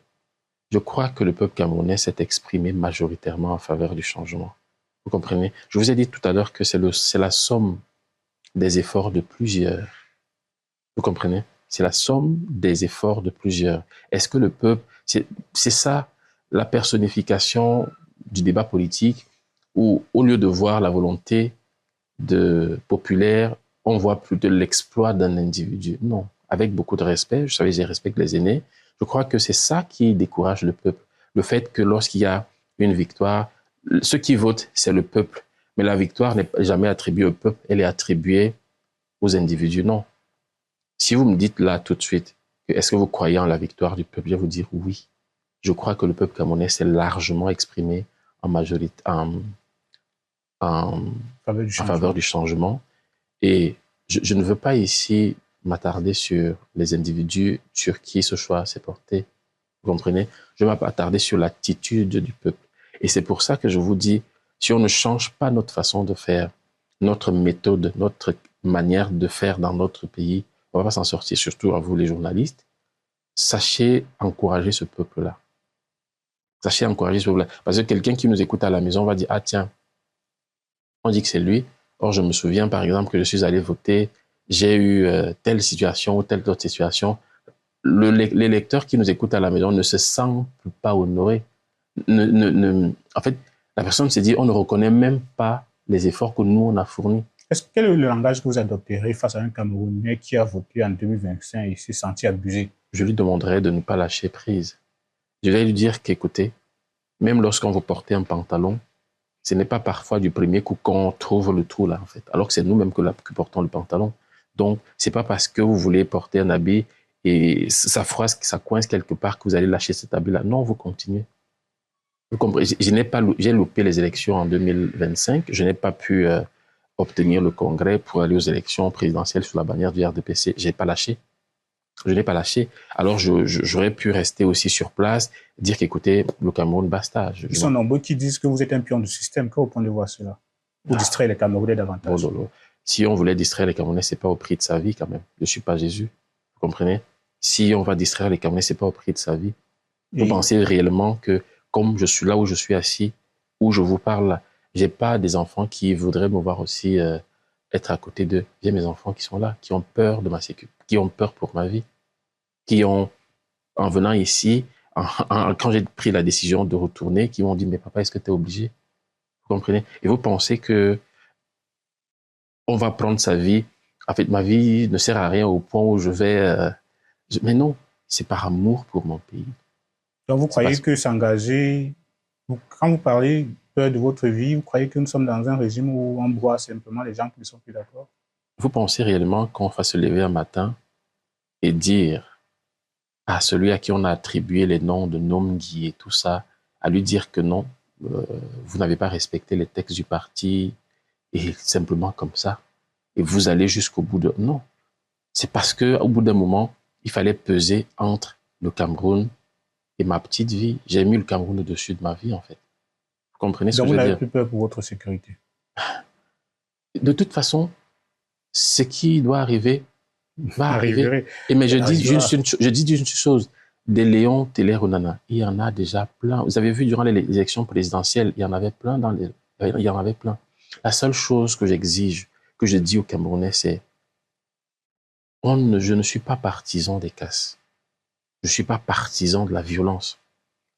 Je crois que le peuple camerounais s'est exprimé majoritairement en faveur du changement. Vous comprenez? Je vous ai dit tout à l'heure que c'est la somme des efforts de plusieurs. Vous comprenez? C'est la somme des efforts de plusieurs. Est-ce que le peuple, c'est ça la personnification du débat politique, où au lieu de voir la volonté populaire, on voit plutôt l'exploit d'un individu? Non, avec beaucoup de respect, je savais, je respecte les aînés. Je crois que c'est ça qui décourage le peuple. Le fait que lorsqu'il y a une victoire, ceux qui votent, c'est le peuple. Mais la victoire n'est jamais attribuée au peuple, elle est attribuée aux individus. Non. Si vous me dites là tout de suite, est-ce que vous croyez en la victoire du peuple, je vais vous dire oui. Je crois que le peuple camerounais s'est largement exprimé en majorité, en faveur du changement. Et je ne veux pas ici m'attarder sur les individus sur qui ce choix s'est porté. Vous comprenez? Je vais m'attarder sur l'attitude du peuple. Et c'est pour ça que je vous dis, si on ne change pas notre façon de faire, notre méthode, notre manière de faire dans notre pays, on ne va pas s'en sortir, surtout à vous les journalistes. Sachez encourager ce peuple-là. Sachez encourager ce peuple-là. Parce que quelqu'un qui nous écoute à la maison va dire, ah tiens, on dit que c'est lui. Or, je me souviens, par exemple, que je suis allé voter, j'ai eu telle situation ou telle autre situation. Les lecteurs qui nous écoutent à la maison ne se sentent pas honorés. En fait, La personne s'est dit, on ne reconnaît même pas les efforts que nous, on a fournis. Quel est le langage que vous adopterez face à un Camerounais qui a voté en 2025 et s'est senti abusé? Je lui demanderai de ne pas lâcher prise. Je vais lui dire qu'écoutez, même lorsqu'on vous portez un pantalon, ce n'est pas parfois du premier coup qu'on trouve le trou là, en fait, alors que c'est nous-mêmes que portons le pantalon. Donc, c'est pas parce que vous voulez porter un habit et ça froisse, ça coince quelque part que vous allez lâcher cet habit-là. Non, vous continuez. Vous comprenez? J'ai loupé les élections en 2025. Je n'ai pas pu obtenir le congrès pour aller aux élections présidentielles sous la bannière du RDPC. J'ai pas lâché. Je n'ai pas lâché. Alors, j'aurais pu rester aussi sur place, dire qu'écoutez, le Cameroun, basta. Ils sont nombreux qui disent que vous êtes un pion du système. Comment vous pouvez voir cela? Pour distraire les Camerounais davantage. Si on voulait distraire les Camerounais, c'est pas au prix de sa vie quand même. Je suis pas Jésus. Vous comprenez? Si on va distraire les Camerounais, c'est pas au prix de sa vie. Vous pensez réellement que comme je suis là où je suis assis, où je vous parle, j'ai pas des enfants qui voudraient me voir aussi être à côté d'eux. J'ai mes enfants qui sont là, qui ont peur de ma sécurité, qui ont peur pour ma vie, qui ont, en venant ici, quand j'ai pris la décision de retourner, qui m'ont dit, mais papa, est-ce que tu es obligé? Vous comprenez? Et vous pensez que on va prendre sa vie. En fait, ma vie ne sert à rien au point où je vais... mais non, c'est par amour pour mon pays. Donc, vous croyez que s'engager, quand vous parlez peur de votre vie, vous croyez que nous sommes dans un régime où on broie simplement les gens qui ne sont plus d'accord? Vous pensez réellement qu'on va se lever un matin et dire à celui à qui on a attribué les noms de Nomgui et tout ça, à lui dire que non, vous n'avez pas respecté les textes du parti, et simplement comme ça, et vous allez jusqu'au bout de... Non, c'est parce qu'au bout d'un moment, il fallait peser entre le Cameroun et ma petite vie. J'ai mis le Cameroun au-dessus de ma vie, en fait. Vous comprenez ce que je veux dire? Donc, vous n'avez plus peur pour votre sécurité? De toute façon, ce qui doit arriver va arriver. Et mais je dis une chose, des Léon Télé Runana, il y en a déjà plein. Vous avez vu, durant les élections présidentielles, il y en avait plein il y en avait plein. La seule chose que j'exige, que je dis aux Camerounais, c'est je ne suis pas partisan des casses. Je ne suis pas partisan de la violence.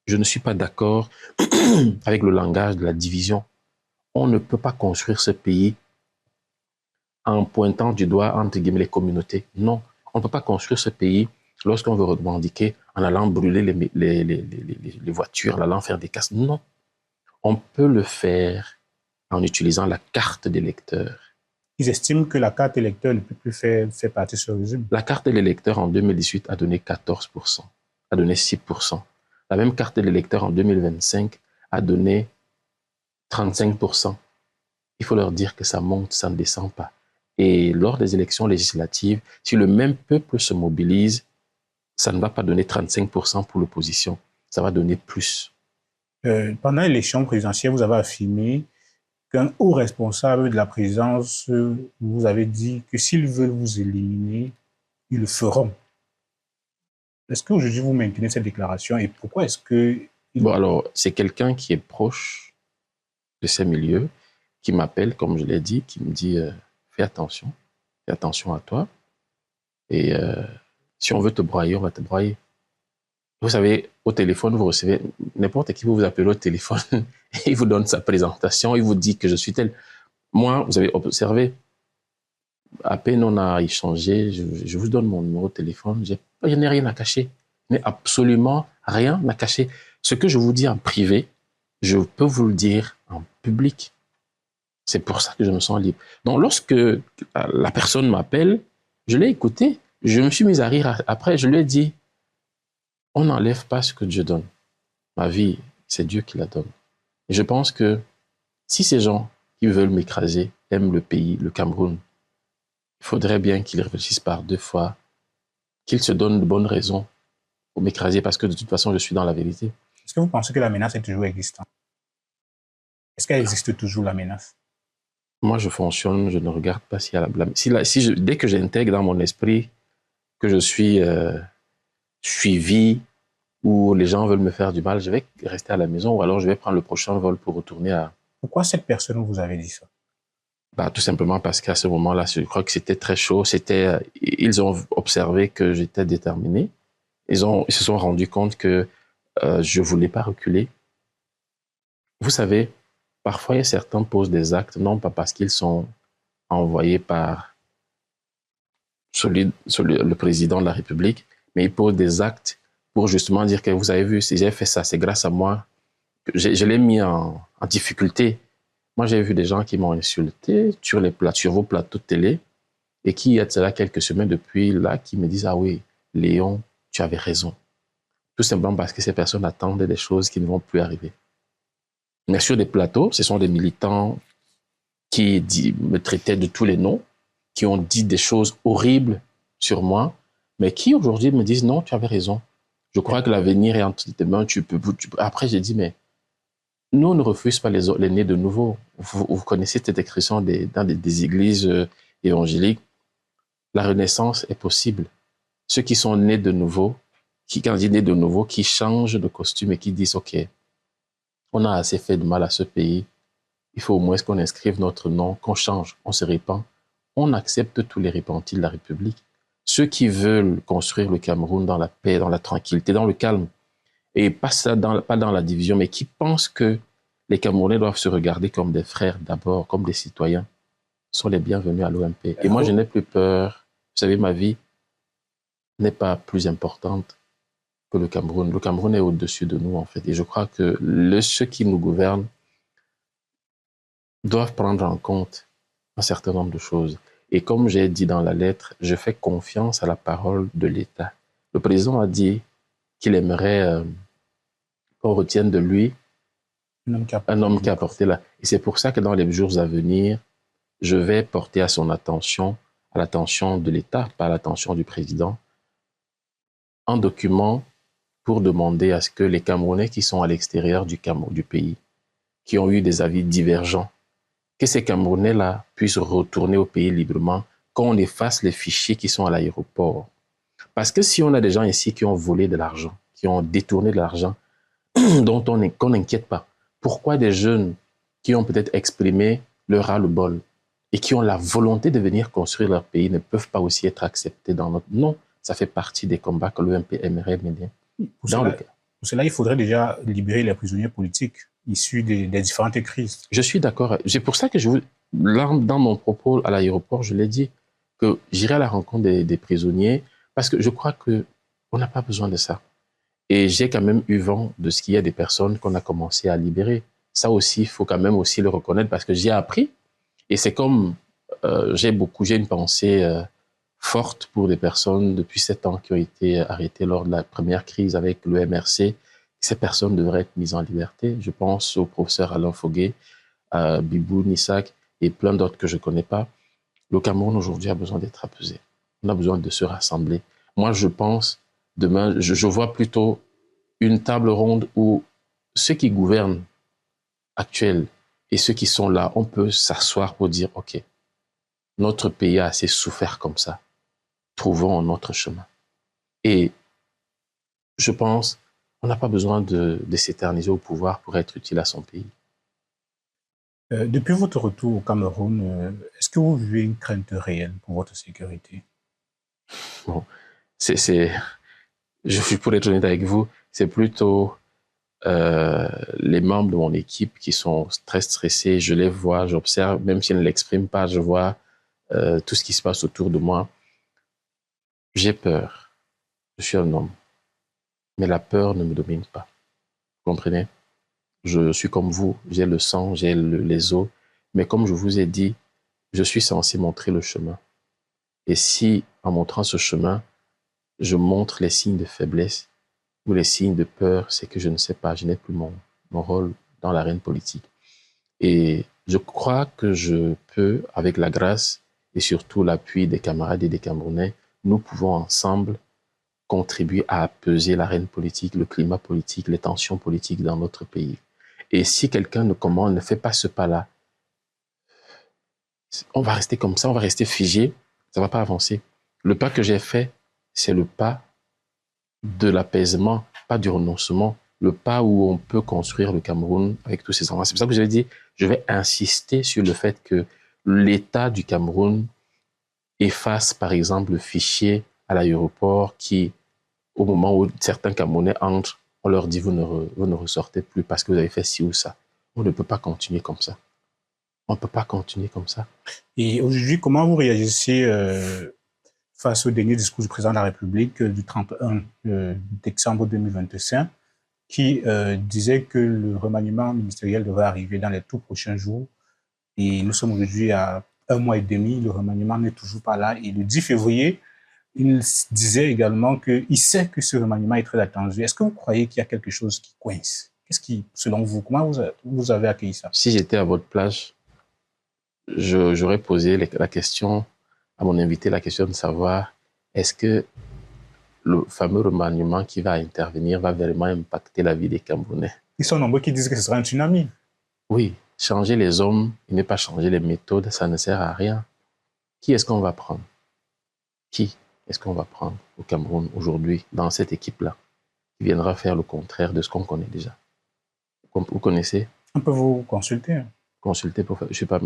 Je ne suis pas d'accord avec le langage de la division. On ne peut pas construire ce pays en pointant du doigt, entre guillemets, les communautés. Non, on ne peut pas construire ce pays lorsqu'on veut revendiquer en allant brûler les voitures, en allant faire des casses. Non, on peut le faire en utilisant la carte d'électeur. Ils estiment que la carte électeur ne peut plus faire partie de ce régime. La carte de l'électeur en 2018 a donné 14%, a donné 6%. La même carte de l'électeur en 2025 a donné 35%. Il faut leur dire que ça monte, ça ne descend pas. Et lors des élections législatives, si le même peuple se mobilise, ça ne va pas donner 35% pour l'opposition, ça va donner plus. Pendant l'élection présidentielle, vous avez affirmé qu'un haut responsable de la présidence vous avait dit que s'ils veulent vous éliminer, ils le feront. Est-ce qu'aujourd'hui vous maintenez cette déclaration et pourquoi est-ce que... Bon, alors, c'est quelqu'un qui est proche de ces milieux, qui m'appelle, comme je l'ai dit, qui me dit fais attention à toi. Et si on veut te broyer, on va te broyer. Vous savez, au téléphone, vous recevez n'importe qui, vous appelez au téléphone, et il vous donne sa présentation, il vous dit que je suis tel. Moi, vous avez observé, à peine on a échangé, je vous donne mon numéro de téléphone, je n'ai rien à cacher. Je n'ai absolument rien à cacher. Ce que je vous dis en privé, je peux vous le dire en public. C'est pour ça que je me sens libre. Donc, lorsque la personne m'appelle, je l'ai écouté, je me suis mis à rire. Après, je lui ai dit, on n'enlève pas ce que Dieu donne. Ma vie, c'est Dieu qui la donne. Et je pense que si ces gens qui veulent m'écraser aiment le pays, le Cameroun, il faudrait bien qu'ils réfléchissent par deux fois, qu'ils se donnent de bonnes raisons pour m'écraser parce que de toute façon, je suis dans la vérité. Est-ce que vous pensez que la menace est toujours existante? Est-ce qu'elle existe toujours, la menace? Moi, je fonctionne, je ne regarde pas s'il y a la blâme. Dès que j'intègre dans mon esprit que je suis suivi ou les gens veulent me faire du mal, je vais rester à la maison ou alors je vais prendre le prochain vol pour retourner à... Pourquoi cette personne vous avait dit ça? Tout simplement parce qu'à ce moment-là, je crois que c'était très chaud. Ils ont observé que j'étais déterminé. Ils se sont rendus compte que je ne voulais pas reculer. Vous savez, parfois certains posent des actes, non pas parce qu'ils sont envoyés par le président de la République, mais ils posent des actes pour justement dire que vous avez vu, si j'ai fait ça, c'est grâce à moi. Je l'ai mis en difficulté. Moi, j'ai vu des gens qui m'ont insulté sur vos plateaux de télé et qui, il y a de cela quelques semaines depuis là, qui me disent, ah oui, Léon, tu avais raison. Tout simplement parce que ces personnes attendent des choses qui ne vont plus arriver. Mais sur des plateaux, ce sont des militants qui me traitaient de tous les noms, qui ont dit des choses horribles sur moi, mais qui aujourd'hui me disent, non, tu avais raison. Je crois que l'avenir est entre tes mains. Après, j'ai dit, mais nous, on ne refuse pas les nés de nouveau. Vous connaissez cette expression dans des églises évangéliques. La renaissance est possible. Ceux qui sont nés de nouveau, quand je dis nés de nouveau, qui changent de costume et qui disent, OK, on a assez fait de mal à ce pays. Il faut au moins qu'on inscrive notre nom, qu'on change, on se répand. On accepte tous les repentis de la République. Ceux qui veulent construire le Cameroun dans la paix, dans la tranquillité, dans le calme, et pas dans la division, mais qui pensent que les Camerounais doivent se regarder comme des frères d'abord, comme des citoyens, sont les bienvenus à l'OMP. Et moi, je n'ai plus peur. Vous savez, ma vie n'est pas plus importante que le Cameroun. Le Cameroun est au-dessus de nous, en fait. Et je crois que ceux qui nous gouvernent doivent prendre en compte un certain nombre de choses. Et comme j'ai dit dans la lettre, je fais confiance à la parole de l'État. Le président a dit qu'il aimerait qu'on retienne de lui un homme qui a porté là. Et c'est pour ça que dans les jours à venir, je vais porter à son attention, à l'attention de l'État, pas à l'attention du président, un document pour demander à ce que les Camerounais qui sont à l'extérieur du pays, qui ont eu des avis divergents, que ces Camerounais-là puissent retourner au pays librement, qu'on efface les fichiers qui sont à l'aéroport. Parce que si on a des gens ici qui ont volé de l'argent, qui ont détourné de l'argent, qu'on n'inquiète pas, pourquoi des jeunes qui ont peut-être exprimé leur ras-le-bol et qui ont la volonté de venir construire leur pays ne peuvent pas aussi être acceptés dans notre... Non, ça fait partie des combats que l'OMP aimerait mener. Pour cela, il faudrait déjà libérer les prisonniers politiques issus des différentes crises. Je suis d'accord. C'est pour ça que dans mon propos à l'aéroport, je l'ai dit, que j'irai à la rencontre des prisonniers parce que je crois qu'on n'a pas besoin de ça. Et j'ai quand même eu vent de ce qu'il y a des personnes qu'on a commencé à libérer. Ça aussi, il faut quand même aussi le reconnaître parce que j'ai appris. Et c'est comme, j'ai une pensée forte pour des personnes depuis 7 ans qui ont été arrêtées lors de la première crise avec le MRC. Ces personnes devraient être mises en liberté. Je pense au professeur Alain Foguet, à Bibou Nissak et plein d'autres que je ne connais pas. Le Cameroun aujourd'hui a besoin d'être apaisé. On a besoin de se rassembler. Moi, je pense, demain, je vois plutôt une table ronde où ceux qui gouvernent actuels et ceux qui sont là, on peut s'asseoir pour dire, OK, notre pays a assez souffert comme ça. Trouvons notre chemin. Et je pense, on n'a pas besoin de s'éterniser au pouvoir pour être utile à son pays. Depuis votre retour au Cameroun, est-ce que vous vivez une crainte réelle pour votre sécurité? Bon, je suis pour être honnête avec vous, c'est plutôt les membres de mon équipe qui sont très stressés. Je les vois, j'observe, même s'ils ne l'expriment pas, je vois tout ce qui se passe autour de moi. J'ai peur. Je suis un homme. Mais la peur ne me domine pas. Vous comprenez? Je suis comme vous, j'ai le sang, j'ai les os, mais comme je vous ai dit, je suis censé montrer le chemin. Et si, en montrant ce chemin, je montre les signes de faiblesse ou les signes de peur, c'est que je ne sais pas, je n'ai plus mon rôle dans l'arène politique. Et je crois que je peux, avec la grâce et surtout l'appui des camarades et des Camerounais, nous pouvons ensemble contribuer à apaiser l'arène politique, le climat politique, les tensions politiques dans notre pays. Et si quelqu'un ne fait pas ce pas-là, on va rester comme ça, on va rester figé, ça ne va pas avancer. Le pas que j'ai fait, c'est le pas de l'apaisement, pas du renoncement, le pas où on peut construire le Cameroun avec tous ces endroits. C'est pour ça que je vais dire, je vais insister sur le fait que l'État du Cameroun efface, par exemple, le fichier à l'aéroport qui, au moment où certains Camerounais entrent, on leur dit vous ne ressortez plus parce que vous avez fait ci ou ça. On ne peut pas continuer comme ça. On ne peut pas continuer comme ça. Et aujourd'hui, comment vous réagissez face au dernier discours du président de la République du 31 décembre 2025 qui disait que le remaniement ministériel devrait arriver dans les tout prochains jours. Et nous sommes aujourd'hui à 1 mois et demi, le remaniement n'est toujours pas là. Et le 10 février, il disait également qu'il sait que ce remaniement est très attendu. Est-ce que vous croyez qu'il y a quelque chose qui coince? Qu'est-ce qui, selon vous, comment vous avez accueilli ça? Si j'étais à votre place, j'aurais posé la question à mon invité, la question de savoir est-ce que le fameux remaniement qui va intervenir va vraiment impacter la vie des Camerounais. Ils sont nombreux qui disent que ce sera un tsunami. Oui, changer les hommes et ne pas changer les méthodes, ça ne sert à rien. Qui est-ce qu'on va prendre? Qui est-ce qu'on va prendre au Cameroun aujourd'hui dans cette équipe-là qui viendra faire le contraire de ce qu'on connaît déjà? Vous connaissez? On peut vous consulter. Consulter pour faire... Je sais pas...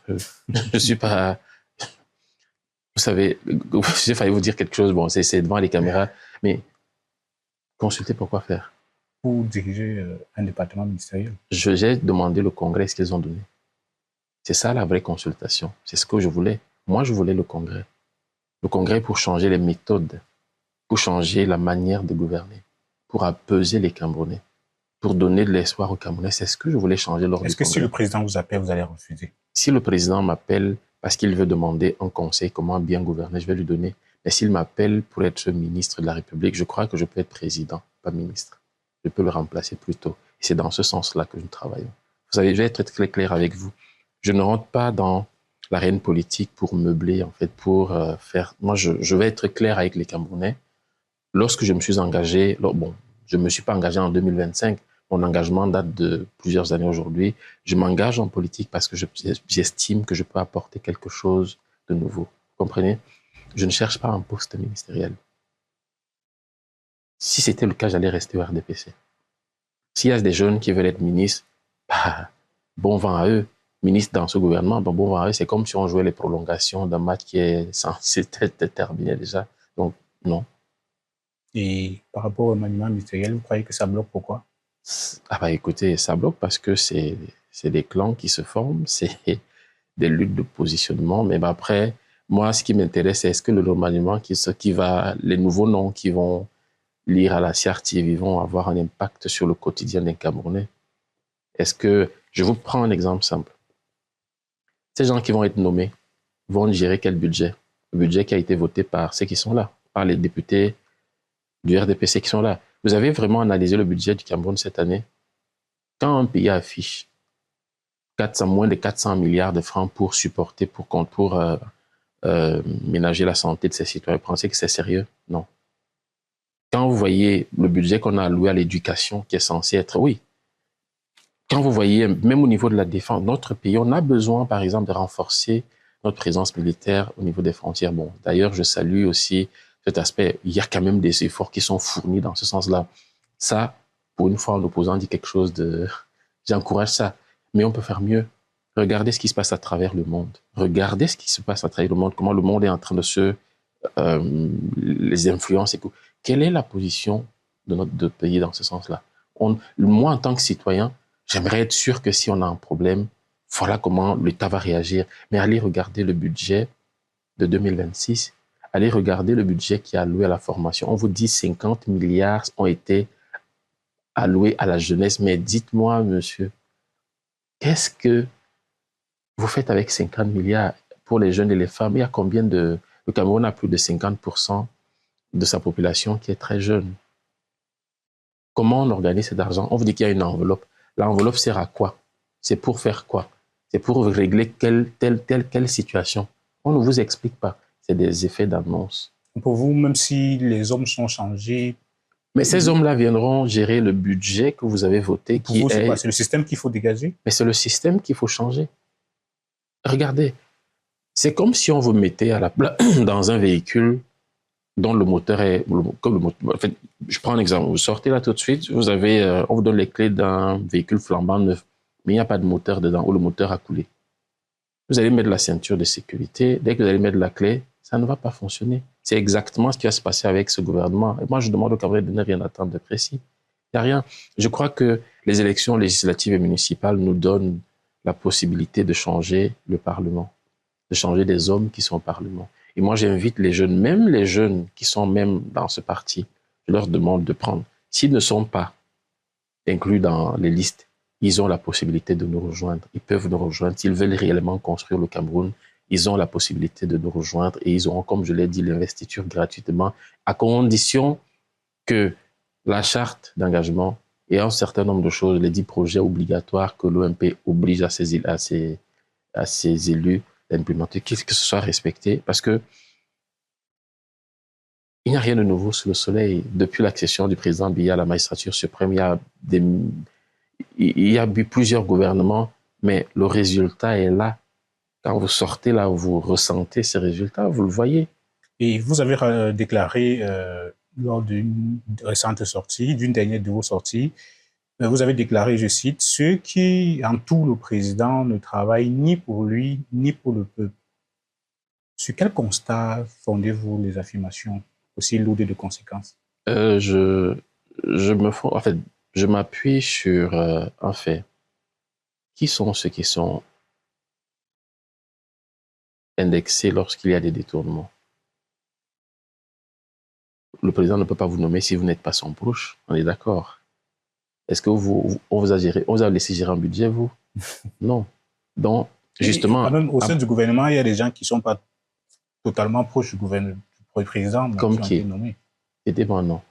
je suis pas... Vous savez, j'ai failli vous dire quelque chose, bon, c'est devant les caméras, mais consulter pour quoi faire? Pour diriger un département ministériel. J'ai demandé le congrès ce qu'ils ont donné. C'est ça la vraie consultation. C'est ce que je voulais. Moi, je voulais le congrès. Le congrès pour changer les méthodes, pour changer la manière de gouverner, pour apaiser les Camerounais, pour donner de l'espoir aux Camerounais. C'est ce que je voulais changer lors du congrès. Est-ce que si le président vous appelle, vous allez refuser? Si le président m'appelle parce qu'il veut demander un conseil, comment bien gouverner, je vais lui donner. Mais s'il m'appelle pour être ministre de la République, je crois que je peux être président, pas ministre. Je peux le remplacer plus tôt. Et c'est dans ce sens-là que nous travaillons. Vous savez, je vais être très clair avec vous. Je ne rentre pas dans l'arène politique pour meubler, en fait, pour faire... Moi, je vais être clair avec les Camerounais. Lorsque je me suis engagé, bon, je ne me suis pas engagé en 2025, mon engagement date de plusieurs années aujourd'hui. Je m'engage en politique parce que j'estime que je peux apporter quelque chose de nouveau. Vous comprenez? Je ne cherche pas un poste ministériel. Si c'était le cas, j'allais rester au RDPC. S'il y a des jeunes qui veulent être ministres, bah, bon vent à eux. Ministre dans ce gouvernement, bon vent à eux. C'est comme si on jouait les prolongations d'un match qui est censé être terminé déjà. Donc, non. Et par rapport au remaniement ministériel, vous croyez que ça bloque? Pourquoi? Ah bah écoutez, ça bloque parce que c'est des clans qui se forment, c'est des luttes de positionnement. Mais bah après, moi, ce qui m'intéresse, c'est est-ce que le remaniement les nouveaux noms qui vont lire à la CRTV vont avoir un impact sur le quotidien des Camerounais? Est-ce que, je vous prends un exemple simple. Ces gens qui vont être nommés vont gérer quel budget? Le budget qui a été voté par ceux qui sont là, par les députés du RDPC qui sont là. Vous avez vraiment analysé le budget du Cameroun cette année? Quand un pays affiche moins de 400 milliards de francs pour supporter, pour ménager la santé de ses citoyens, vous pensez que c'est sérieux? Non. Quand vous voyez le budget qu'on a alloué à l'éducation qui est censé être, oui. Quand vous voyez, même au niveau de la défense, notre pays, on a besoin, par exemple, de renforcer notre présence militaire au niveau des frontières. Bon, d'ailleurs, je salue aussi cet aspect. Il y a quand même des efforts qui sont fournis dans ce sens-là. Ça, pour une fois, en opposant dit quelque chose de... J'encourage ça. Mais on peut faire mieux. Regardez ce qui se passe à travers le monde. Regardez ce qui se passe à travers le monde, comment le monde est en train de se... les influences et tout. Quelle est la position de notre pays dans ce sens-là? Moi, en tant que citoyen, j'aimerais être sûr que si on a un problème, voilà comment l'État va réagir. Mais allez regarder le budget de 2026. Allez regarder le budget qui est alloué à la formation. On vous dit 50 milliards ont été alloués à la jeunesse. Mais dites-moi, monsieur, qu'est-ce que vous faites avec 50 milliards pour les jeunes et les femmes? Il y a combien de... Le Cameroun a plus de 50% de sa population qui est très jeune. Comment on organise cet argent? On vous dit qu'il y a une enveloppe. L'enveloppe sert à quoi? C'est pour faire quoi? C'est pour régler quelle situation? On ne vous explique pas. C'est des effets d'annonce. Pour vous, même si les hommes sont changés... Mais ces hommes-là viendront gérer le budget que vous avez voté. Pour vous, c'est quoi? C'est le système qu'il faut dégager? Mais c'est le système qu'il faut changer. Regardez, c'est comme si on vous mettait dans un véhicule dont le moteur est... En fait, je prends un exemple. Vous sortez là tout de suite, on vous donne les clés d'un véhicule flambant neuf, mais il n'y a pas de moteur dedans ou le moteur a coulé. Vous allez mettre la ceinture de sécurité. Dès que vous allez mettre la clé, ça ne va pas fonctionner. C'est exactement ce qui va se passer avec ce gouvernement. Et moi, je demande au Cameroun de ne rien attendre de précis. Il n'y a rien. Je crois que les élections législatives et municipales nous donnent la possibilité de changer le Parlement, de changer des hommes qui sont au Parlement. Et moi, j'invite les jeunes, même les jeunes qui sont même dans ce parti, je leur demande de prendre. S'ils ne sont pas inclus dans les listes, ils ont la possibilité de nous rejoindre. Ils peuvent nous rejoindre. S'ils veulent réellement construire le Cameroun, ils ont la possibilité de nous rejoindre et ils auront, comme je l'ai dit, l'investiture gratuitement, à condition que la charte d'engagement et un certain nombre de choses, les 10 projets obligatoires que l'OMP oblige à ses élus d'implémenter, que ce soit respecté, parce que il n'y a rien de nouveau sous le soleil. Depuis l'accession du président Biya à la magistrature suprême, il y a eu plusieurs gouvernements, mais le résultat est là. Quand vous sortez là, vous ressentez ces résultats, vous le voyez. Et vous avez déclaré lors d'une récente sortie, d'une dernière de vos sorties, vous avez déclaré, je cite, « Ceux qui entourent le président ne travaillent ni pour lui, ni pour le peuple ». Sur quel constat fondez-vous les affirmations aussi lourdes de conséquences? Je m'appuie sur un fait. Qui sont ceux qui sont indexés lorsqu'il y a des détournements? Le président ne peut pas vous nommer si vous n'êtes pas son proche, on est d'accord. Est-ce que on vous a laissé gérer un budget, vous? Non. Donc, justement... Au sein du gouvernement, il y a des gens qui ne sont pas totalement proches du président, mais comme qui ont été nommés. C'était bon, non.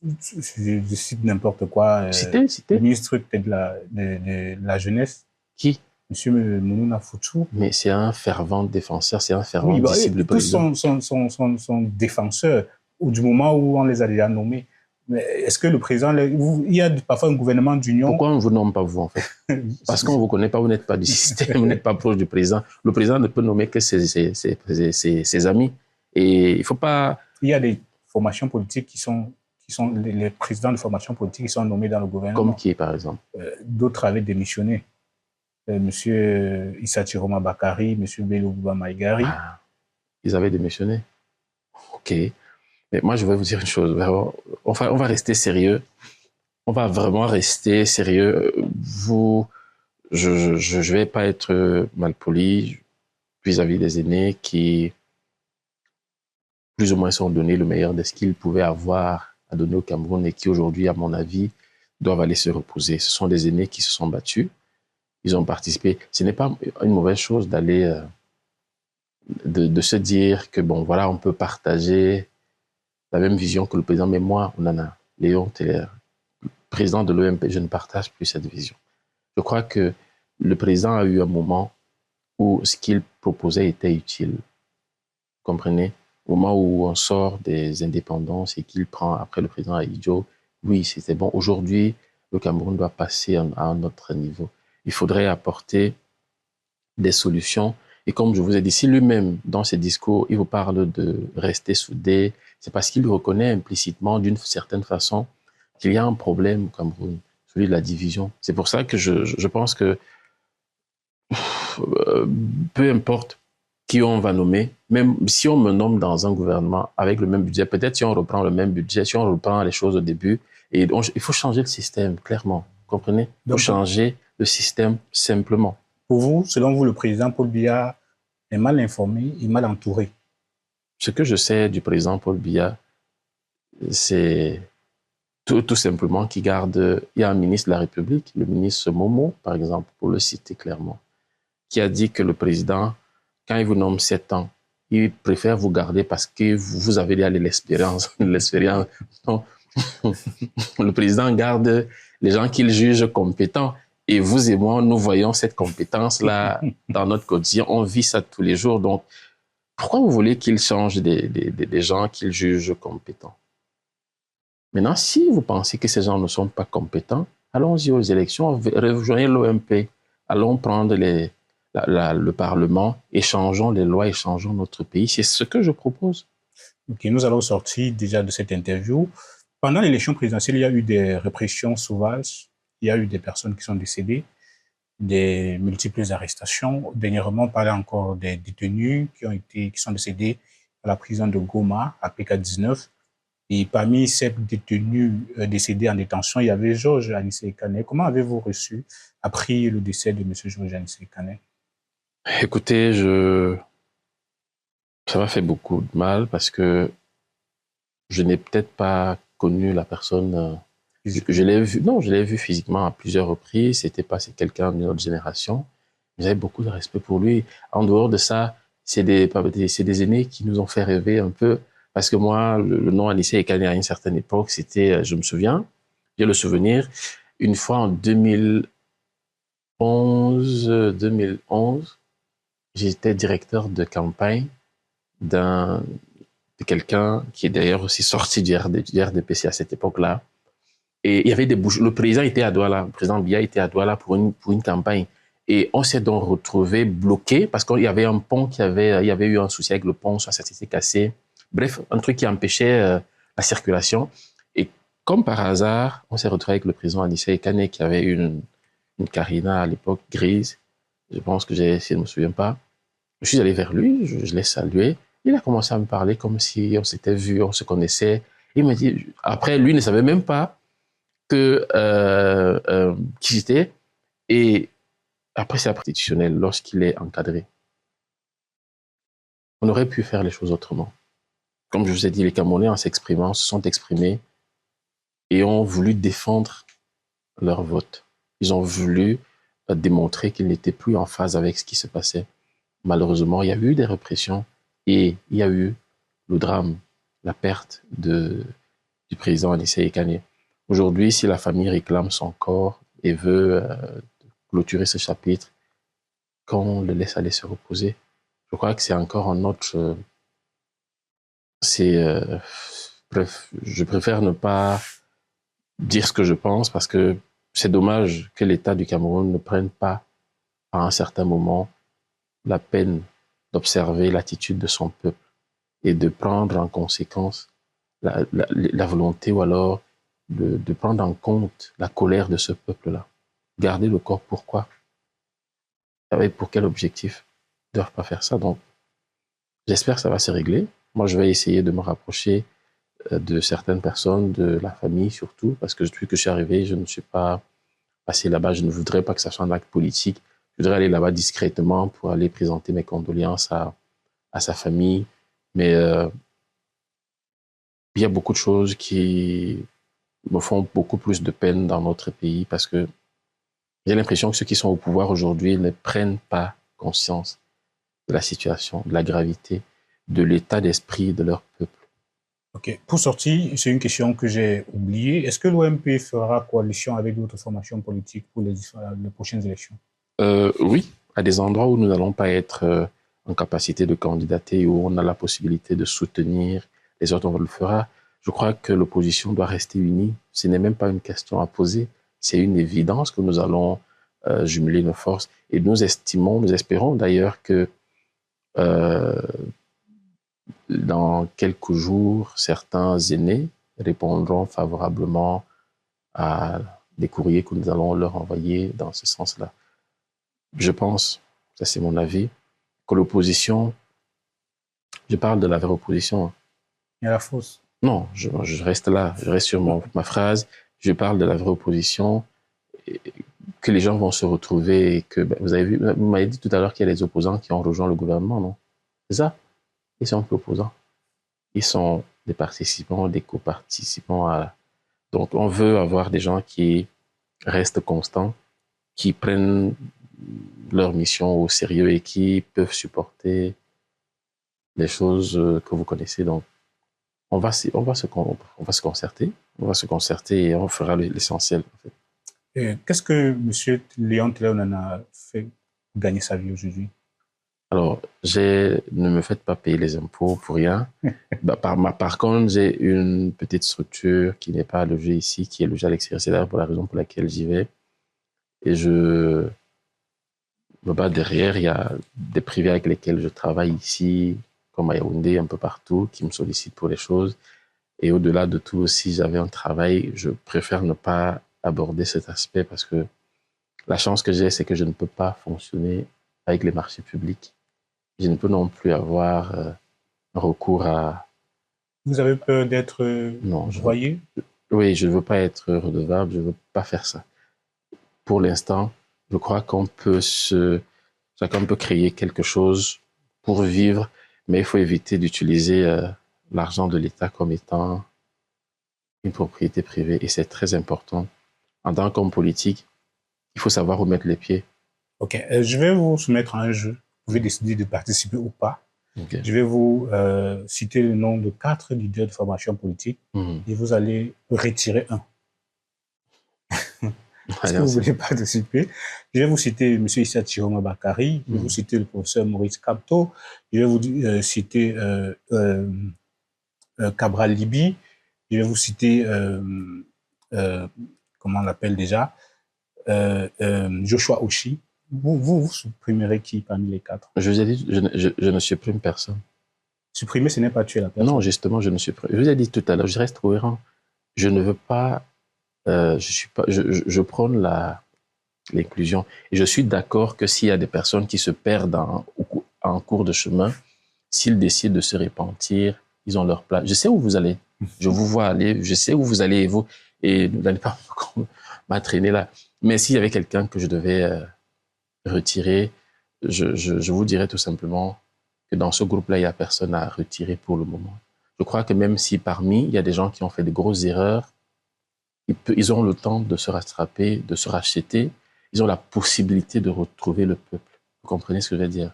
Je cite n'importe quoi. Citez. Le ministre de la Jeunesse. Qui? Monsieur Mounouna Foutou. Mais c'est un fervent défenseur, c'est un fervent disciple du président. Tous sont défenseurs, ou du moment où on les a déjà nommés. Mais est-ce que le président, il y a parfois un gouvernement d'union? Pourquoi on ne vous nomme pas, vous, en fait? Parce qu'on ne vous connaît pas, vous n'êtes pas du système, vous n'êtes pas proche du président. Le président ne peut nommer que ses amis. Et il ne faut pas... Il y a des formations politiques qui sont les présidents de formations politiques qui sont nommés dans le gouvernement. Comme qui, par exemple? D'autres avaient démissionné. Monsieur Issa Chiroma Bakari, Monsieur Bello Bouba Maïgari. Ah, ils avaient démissionné. OK. Mais moi, je vais vous dire une chose. On va rester sérieux. On va vraiment rester sérieux. Je vais pas être malpoli vis-à-vis des aînés qui, plus ou moins, sont donnés le meilleur de ce qu'ils pouvaient avoir à donner au Cameroun et qui, aujourd'hui, à mon avis, doivent aller se reposer. Ce sont des aînés qui se sont battus. Ils ont participé. Ce n'est pas une mauvaise chose d'aller, de se dire que, bon, voilà, on peut partager la même vision que le président, mais moi, on en a. Léon Teller, président de l'OMP, je ne partage plus cette vision. Je crois que le président a eu un moment où ce qu'il proposait était utile. Vous comprenez? Au moment où on sort des indépendances et qu'il prend après le président Ahidjo, oui, c'était bon. Aujourd'hui, le Cameroun doit passer à un autre niveau. Il faudrait apporter des solutions. Et comme je vous ai dit, si lui-même, dans ses discours, il vous parle de rester soudé, c'est parce qu'il reconnaît implicitement, d'une certaine façon, qu'il y a un problème au Cameroun, celui de la division. C'est pour ça que je pense que peu importe qui on va nommer, même si on me nomme dans un gouvernement avec le même budget, peut-être si on reprend le même budget, si on reprend les choses au début, et il faut changer le système, clairement. Vous comprenez? Il faut changer le système simplement. Pour vous, selon vous, le président Paul Biya est mal informé et mal entouré? Ce que je sais du président Paul Biya, c'est tout simplement qu'il garde... Il y a un ministre de la République, le ministre Momo, par exemple, pour le citer clairement, qui a dit que le président, quand il vous nomme 7 ans, il préfère vous garder parce que vous avez déjà l'expérience. Le président garde les gens qu'il juge compétents. Et vous et moi, nous voyons cette compétence-là dans notre quotidien. On vit ça tous les jours. Donc, pourquoi vous voulez qu'il change des gens qu'il juge compétents? Maintenant, si vous pensez que ces gens ne sont pas compétents, allons-y aux élections, rejoignez l'OMP, allons prendre le Parlement et changeons les lois et changeons notre pays. C'est ce que je propose. Ok, nous allons sortir déjà de cette interview. Pendant l'élection présidentielle, il y a eu des répressions sauvages, il y a eu des personnes qui sont décédées, des multiples arrestations. Dernièrement, on parlait encore des détenus qui sont décédés à la prison de Goma, à PK-19. Et parmi ces détenus décédés en détention, il y avait Georges Anissé Kané. Comment avez-vous appris le décès de M. Georges Anissé Kané? Écoutez, ça m'a fait beaucoup de mal parce que je n'ai peut-être pas connu la personne. Je l'ai vu, non, je l'ai vu physiquement à plusieurs reprises. C'est quelqu'un de notre génération. J'avais beaucoup de respect pour lui. En dehors de ça, c'est des aînés qui nous ont fait rêver un peu. Parce que moi, le nom Anissé Ekane à une certaine époque, c'était, je me souviens, j'ai le souvenir, une fois en 2011, j'étais directeur de campagne de quelqu'un qui est d'ailleurs aussi sorti du RDPC à cette époque-là. Et il y avait le président était à Douala, le président Biya était à Douala pour une campagne. Et on s'est donc retrouvé bloqué parce qu'il y avait un pont il y avait eu un souci avec le pont, ça s'était cassé. Bref, un truc qui empêchait la circulation. Et comme par hasard, on s'est retrouvé avec le président Anissé Ekane qui avait une Carina à l'époque grise. Je pense que je ne me souviens pas. Je suis allé vers lui, je l'ai salué. Il a commencé à me parler comme si on s'était vu, on se connaissait. Il m'a dit, après, lui ne savait même pas qui j'étais. Et après, c'est institutionnel lorsqu'il est encadré. On aurait pu faire les choses autrement. Comme je vous ai dit, les Camerounais, en s'exprimant, se sont exprimés et ont voulu défendre leur vote. Ils ont voulu démontrer qu'ils n'étaient plus en phase avec ce qui se passait. Malheureusement, il y a eu des répressions et il y a eu le drame, la perte du président Anissé Ekane. Aujourd'hui, si la famille réclame son corps et veut clôturer ce chapitre, qu'on le laisse aller se reposer, je crois que c'est encore un autre... bref, je préfère ne pas dire ce que je pense parce que c'est dommage que l'État du Cameroun ne prenne pas à un certain moment la peine d'observer l'attitude de son peuple et de prendre en conséquence la volonté ou alors de prendre en compte la colère de ce peuple-là. Garder le corps, pourquoi? Avec pour quel objectif? Ils ne doivent pas faire ça. Donc, j'espère que ça va se régler. Moi, je vais essayer de me rapprocher de certaines personnes, de la famille surtout, parce que depuis que je suis arrivé, je ne suis pas passé là-bas. Je ne voudrais pas que ça soit un acte politique. Je voudrais aller là-bas discrètement pour aller présenter mes condoléances à sa famille. Mais il y a beaucoup de choses qui me font beaucoup plus de peine dans notre pays parce que j'ai l'impression que ceux qui sont au pouvoir aujourd'hui ne prennent pas conscience de la situation, de la gravité, de l'état d'esprit de leur peuple. Ok. Pour sortir, c'est une question que j'ai oubliée. Est-ce que l'OMP fera coalition avec d'autres formations politiques pour les prochaines élections? Oui, à des endroits où nous n'allons pas être en capacité de candidater, où on a la possibilité de soutenir les autres, on le fera. Je crois que l'opposition doit rester unie. Ce n'est même pas une question à poser. C'est une évidence que nous allons jumeler nos forces. Et nous espérons d'ailleurs que dans quelques jours, certains aînés répondront favorablement à des courriers que nous allons leur envoyer dans ce sens-là. Je pense, ça c'est mon avis, que l'opposition, je parle de la vraie opposition. Et la fausse? Non, je reste là, je reste sur ma phrase, je parle de la vraie opposition, que les gens vont se retrouver et que, vous avez vu, vous m'avez dit tout à l'heure qu'il y a des opposants qui ont rejoint le gouvernement, non? C'est ça? Ils sont plus opposants. Ils sont des participants, des co-participants. Donc, on veut avoir des gens qui restent constants, qui prennent leur mission au sérieux et qui peuvent supporter les choses que vous connaissez. Donc, on va se concerter. On va se concerter et on fera l'essentiel. En fait. Qu'est-ce que M. Léon Télé-Onana a fait pour gagner sa vie aujourd'hui? Alors, ne me faites pas payer les impôts pour rien. Par contre, j'ai une petite structure qui n'est pas logée ici, qui est logée à l'extérieur. C'est d'ailleurs pour la raison pour laquelle j'y vais. Et derrière, il y a des privés avec lesquels je travaille ici, comme à Yaoundé, un peu partout, qui me sollicitent pour les choses. Et au-delà de tout, si j'avais un travail, je préfère ne pas aborder cet aspect parce que la chance que j'ai, c'est que je ne peux pas fonctionner avec les marchés publics. Je ne peux non plus avoir recours à Vous avez peur d'être Non, broyé? Oui, je ne veux pas être redevable, je ne veux pas faire ça. Pour l'instant, je crois chacun peut créer quelque chose pour vivre, mais il faut éviter d'utiliser l'argent de l'État comme étant une propriété privée, et c'est très important. En tant qu'homme politique, il faut savoir où mettre les pieds. Ok, je vais vous soumettre à un jeu. Vous pouvez décider de participer ou pas. Okay. Je vais vous citer le nom de 4 leaders de formation politique et vous allez retirer un. Est-ce que vous voulez participer? Je vais vous citer M. Issa Chiroma Bakari, je vais vous citer le professeur Maurice Kapto, je vais vous citer Cabral Libi, je vais vous citer, comment on l'appelle déjà, Joshua Oshi. Vous supprimerez qui parmi les 4? Je vous ai dit, je ne supprime personne. Supprimer, ce n'est pas tuer la personne. Non, justement, je ne supprime. Je vous ai dit tout à l'heure, je reste cohérent. Je ne veux pas, je prône l'inclusion. Et je suis d'accord que s'il y a des personnes qui se perdent en cours de chemin, s'ils décident de se repentir, ils ont leur place. Je sais où vous allez. Je vous vois aller. Je sais où vous allez et vous n'allez pas m'entraîner là. Mais s'il y avait quelqu'un que je devais retirer, je vous dirais tout simplement que dans ce groupe-là, il n'y a personne à retirer pour le moment. Je crois que même si parmi, il y a des gens qui ont fait de grosses erreurs, ils auront le temps de se rattraper, de se racheter. Ils ont la possibilité de retrouver le peuple. Vous comprenez ce que je veux dire?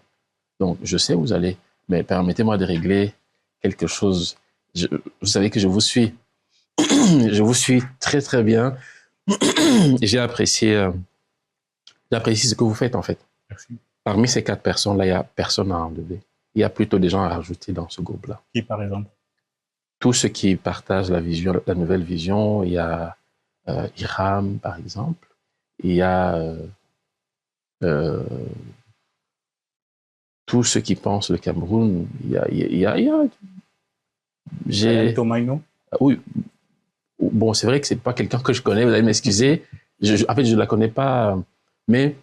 Donc, je sais où vous allez, mais permettez-moi de régler quelque chose. Vous savez que je vous suis. Je vous suis très, très bien. J'ai apprécié ce que vous faites, en fait. Merci. Parmi ces 4 personnes-là, il n'y a personne à enlever. Il y a plutôt des gens à rajouter dans ce groupe-là. Qui, par exemple? Tous ceux qui partagent la nouvelle vision. Il y a Hiram, par exemple. Il y a tous ceux qui pensent le Cameroun. Oui. Bon, c'est vrai que c'est pas quelqu'un que je connais, vous allez m'excuser. En fait, je la connais pas, mais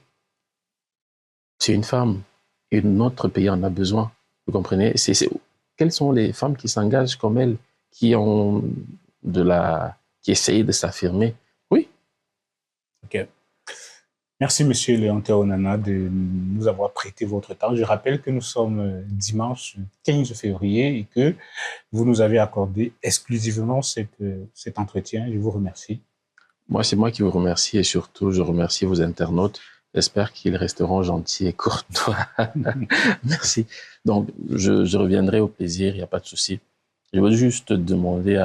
c'est une femme. Et notre pays en a besoin. Vous comprenez? Quelles sont les femmes qui s'engagent comme elle, qui essayent de s'affirmer? Oui. Ok. Merci, Monsieur Léontin Onana, de nous avoir prêté votre temps. Je rappelle que nous sommes dimanche 15 février et que vous nous avez accordé exclusivement cet entretien. Je vous remercie. Moi, c'est moi qui vous remercie et surtout, je remercie vos internautes. J'espère qu'ils resteront gentils et courtois. Merci. Donc, je reviendrai au plaisir, il n'y a pas de souci. Je veux juste demander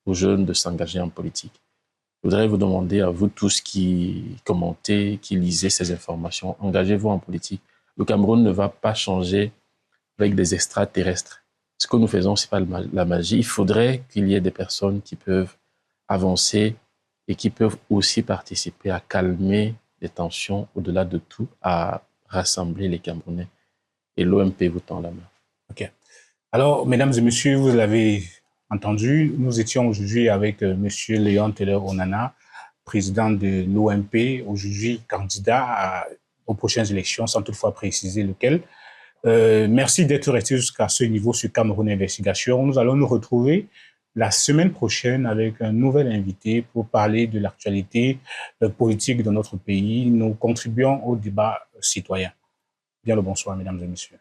aux jeunes de s'engager en politique. Je voudrais vous demander à vous tous qui commentez, qui lisez ces informations, engagez-vous en politique. Le Cameroun ne va pas changer avec des extraterrestres. Ce que nous faisons, ce n'est pas la magie. Il faudrait qu'il y ait des personnes qui peuvent avancer et qui peuvent aussi participer à calmer les tensions, au-delà de tout, à rassembler les Camerounais. Et l'OMP vous tend la main. OK. Alors, mesdames et messieurs, vous l'avez entendu, nous étions aujourd'hui avec M. Léon Taylor Onana, président de l'OMP, aujourd'hui candidat aux prochaines élections, sans toutefois préciser lequel. Merci d'être resté jusqu'à ce niveau sur Cameroun Investigation. Nous allons nous retrouver la semaine prochaine avec un nouvel invité pour parler de l'actualité politique de notre pays. Nous contribuons au débat citoyen. Bien le bonsoir, mesdames et messieurs.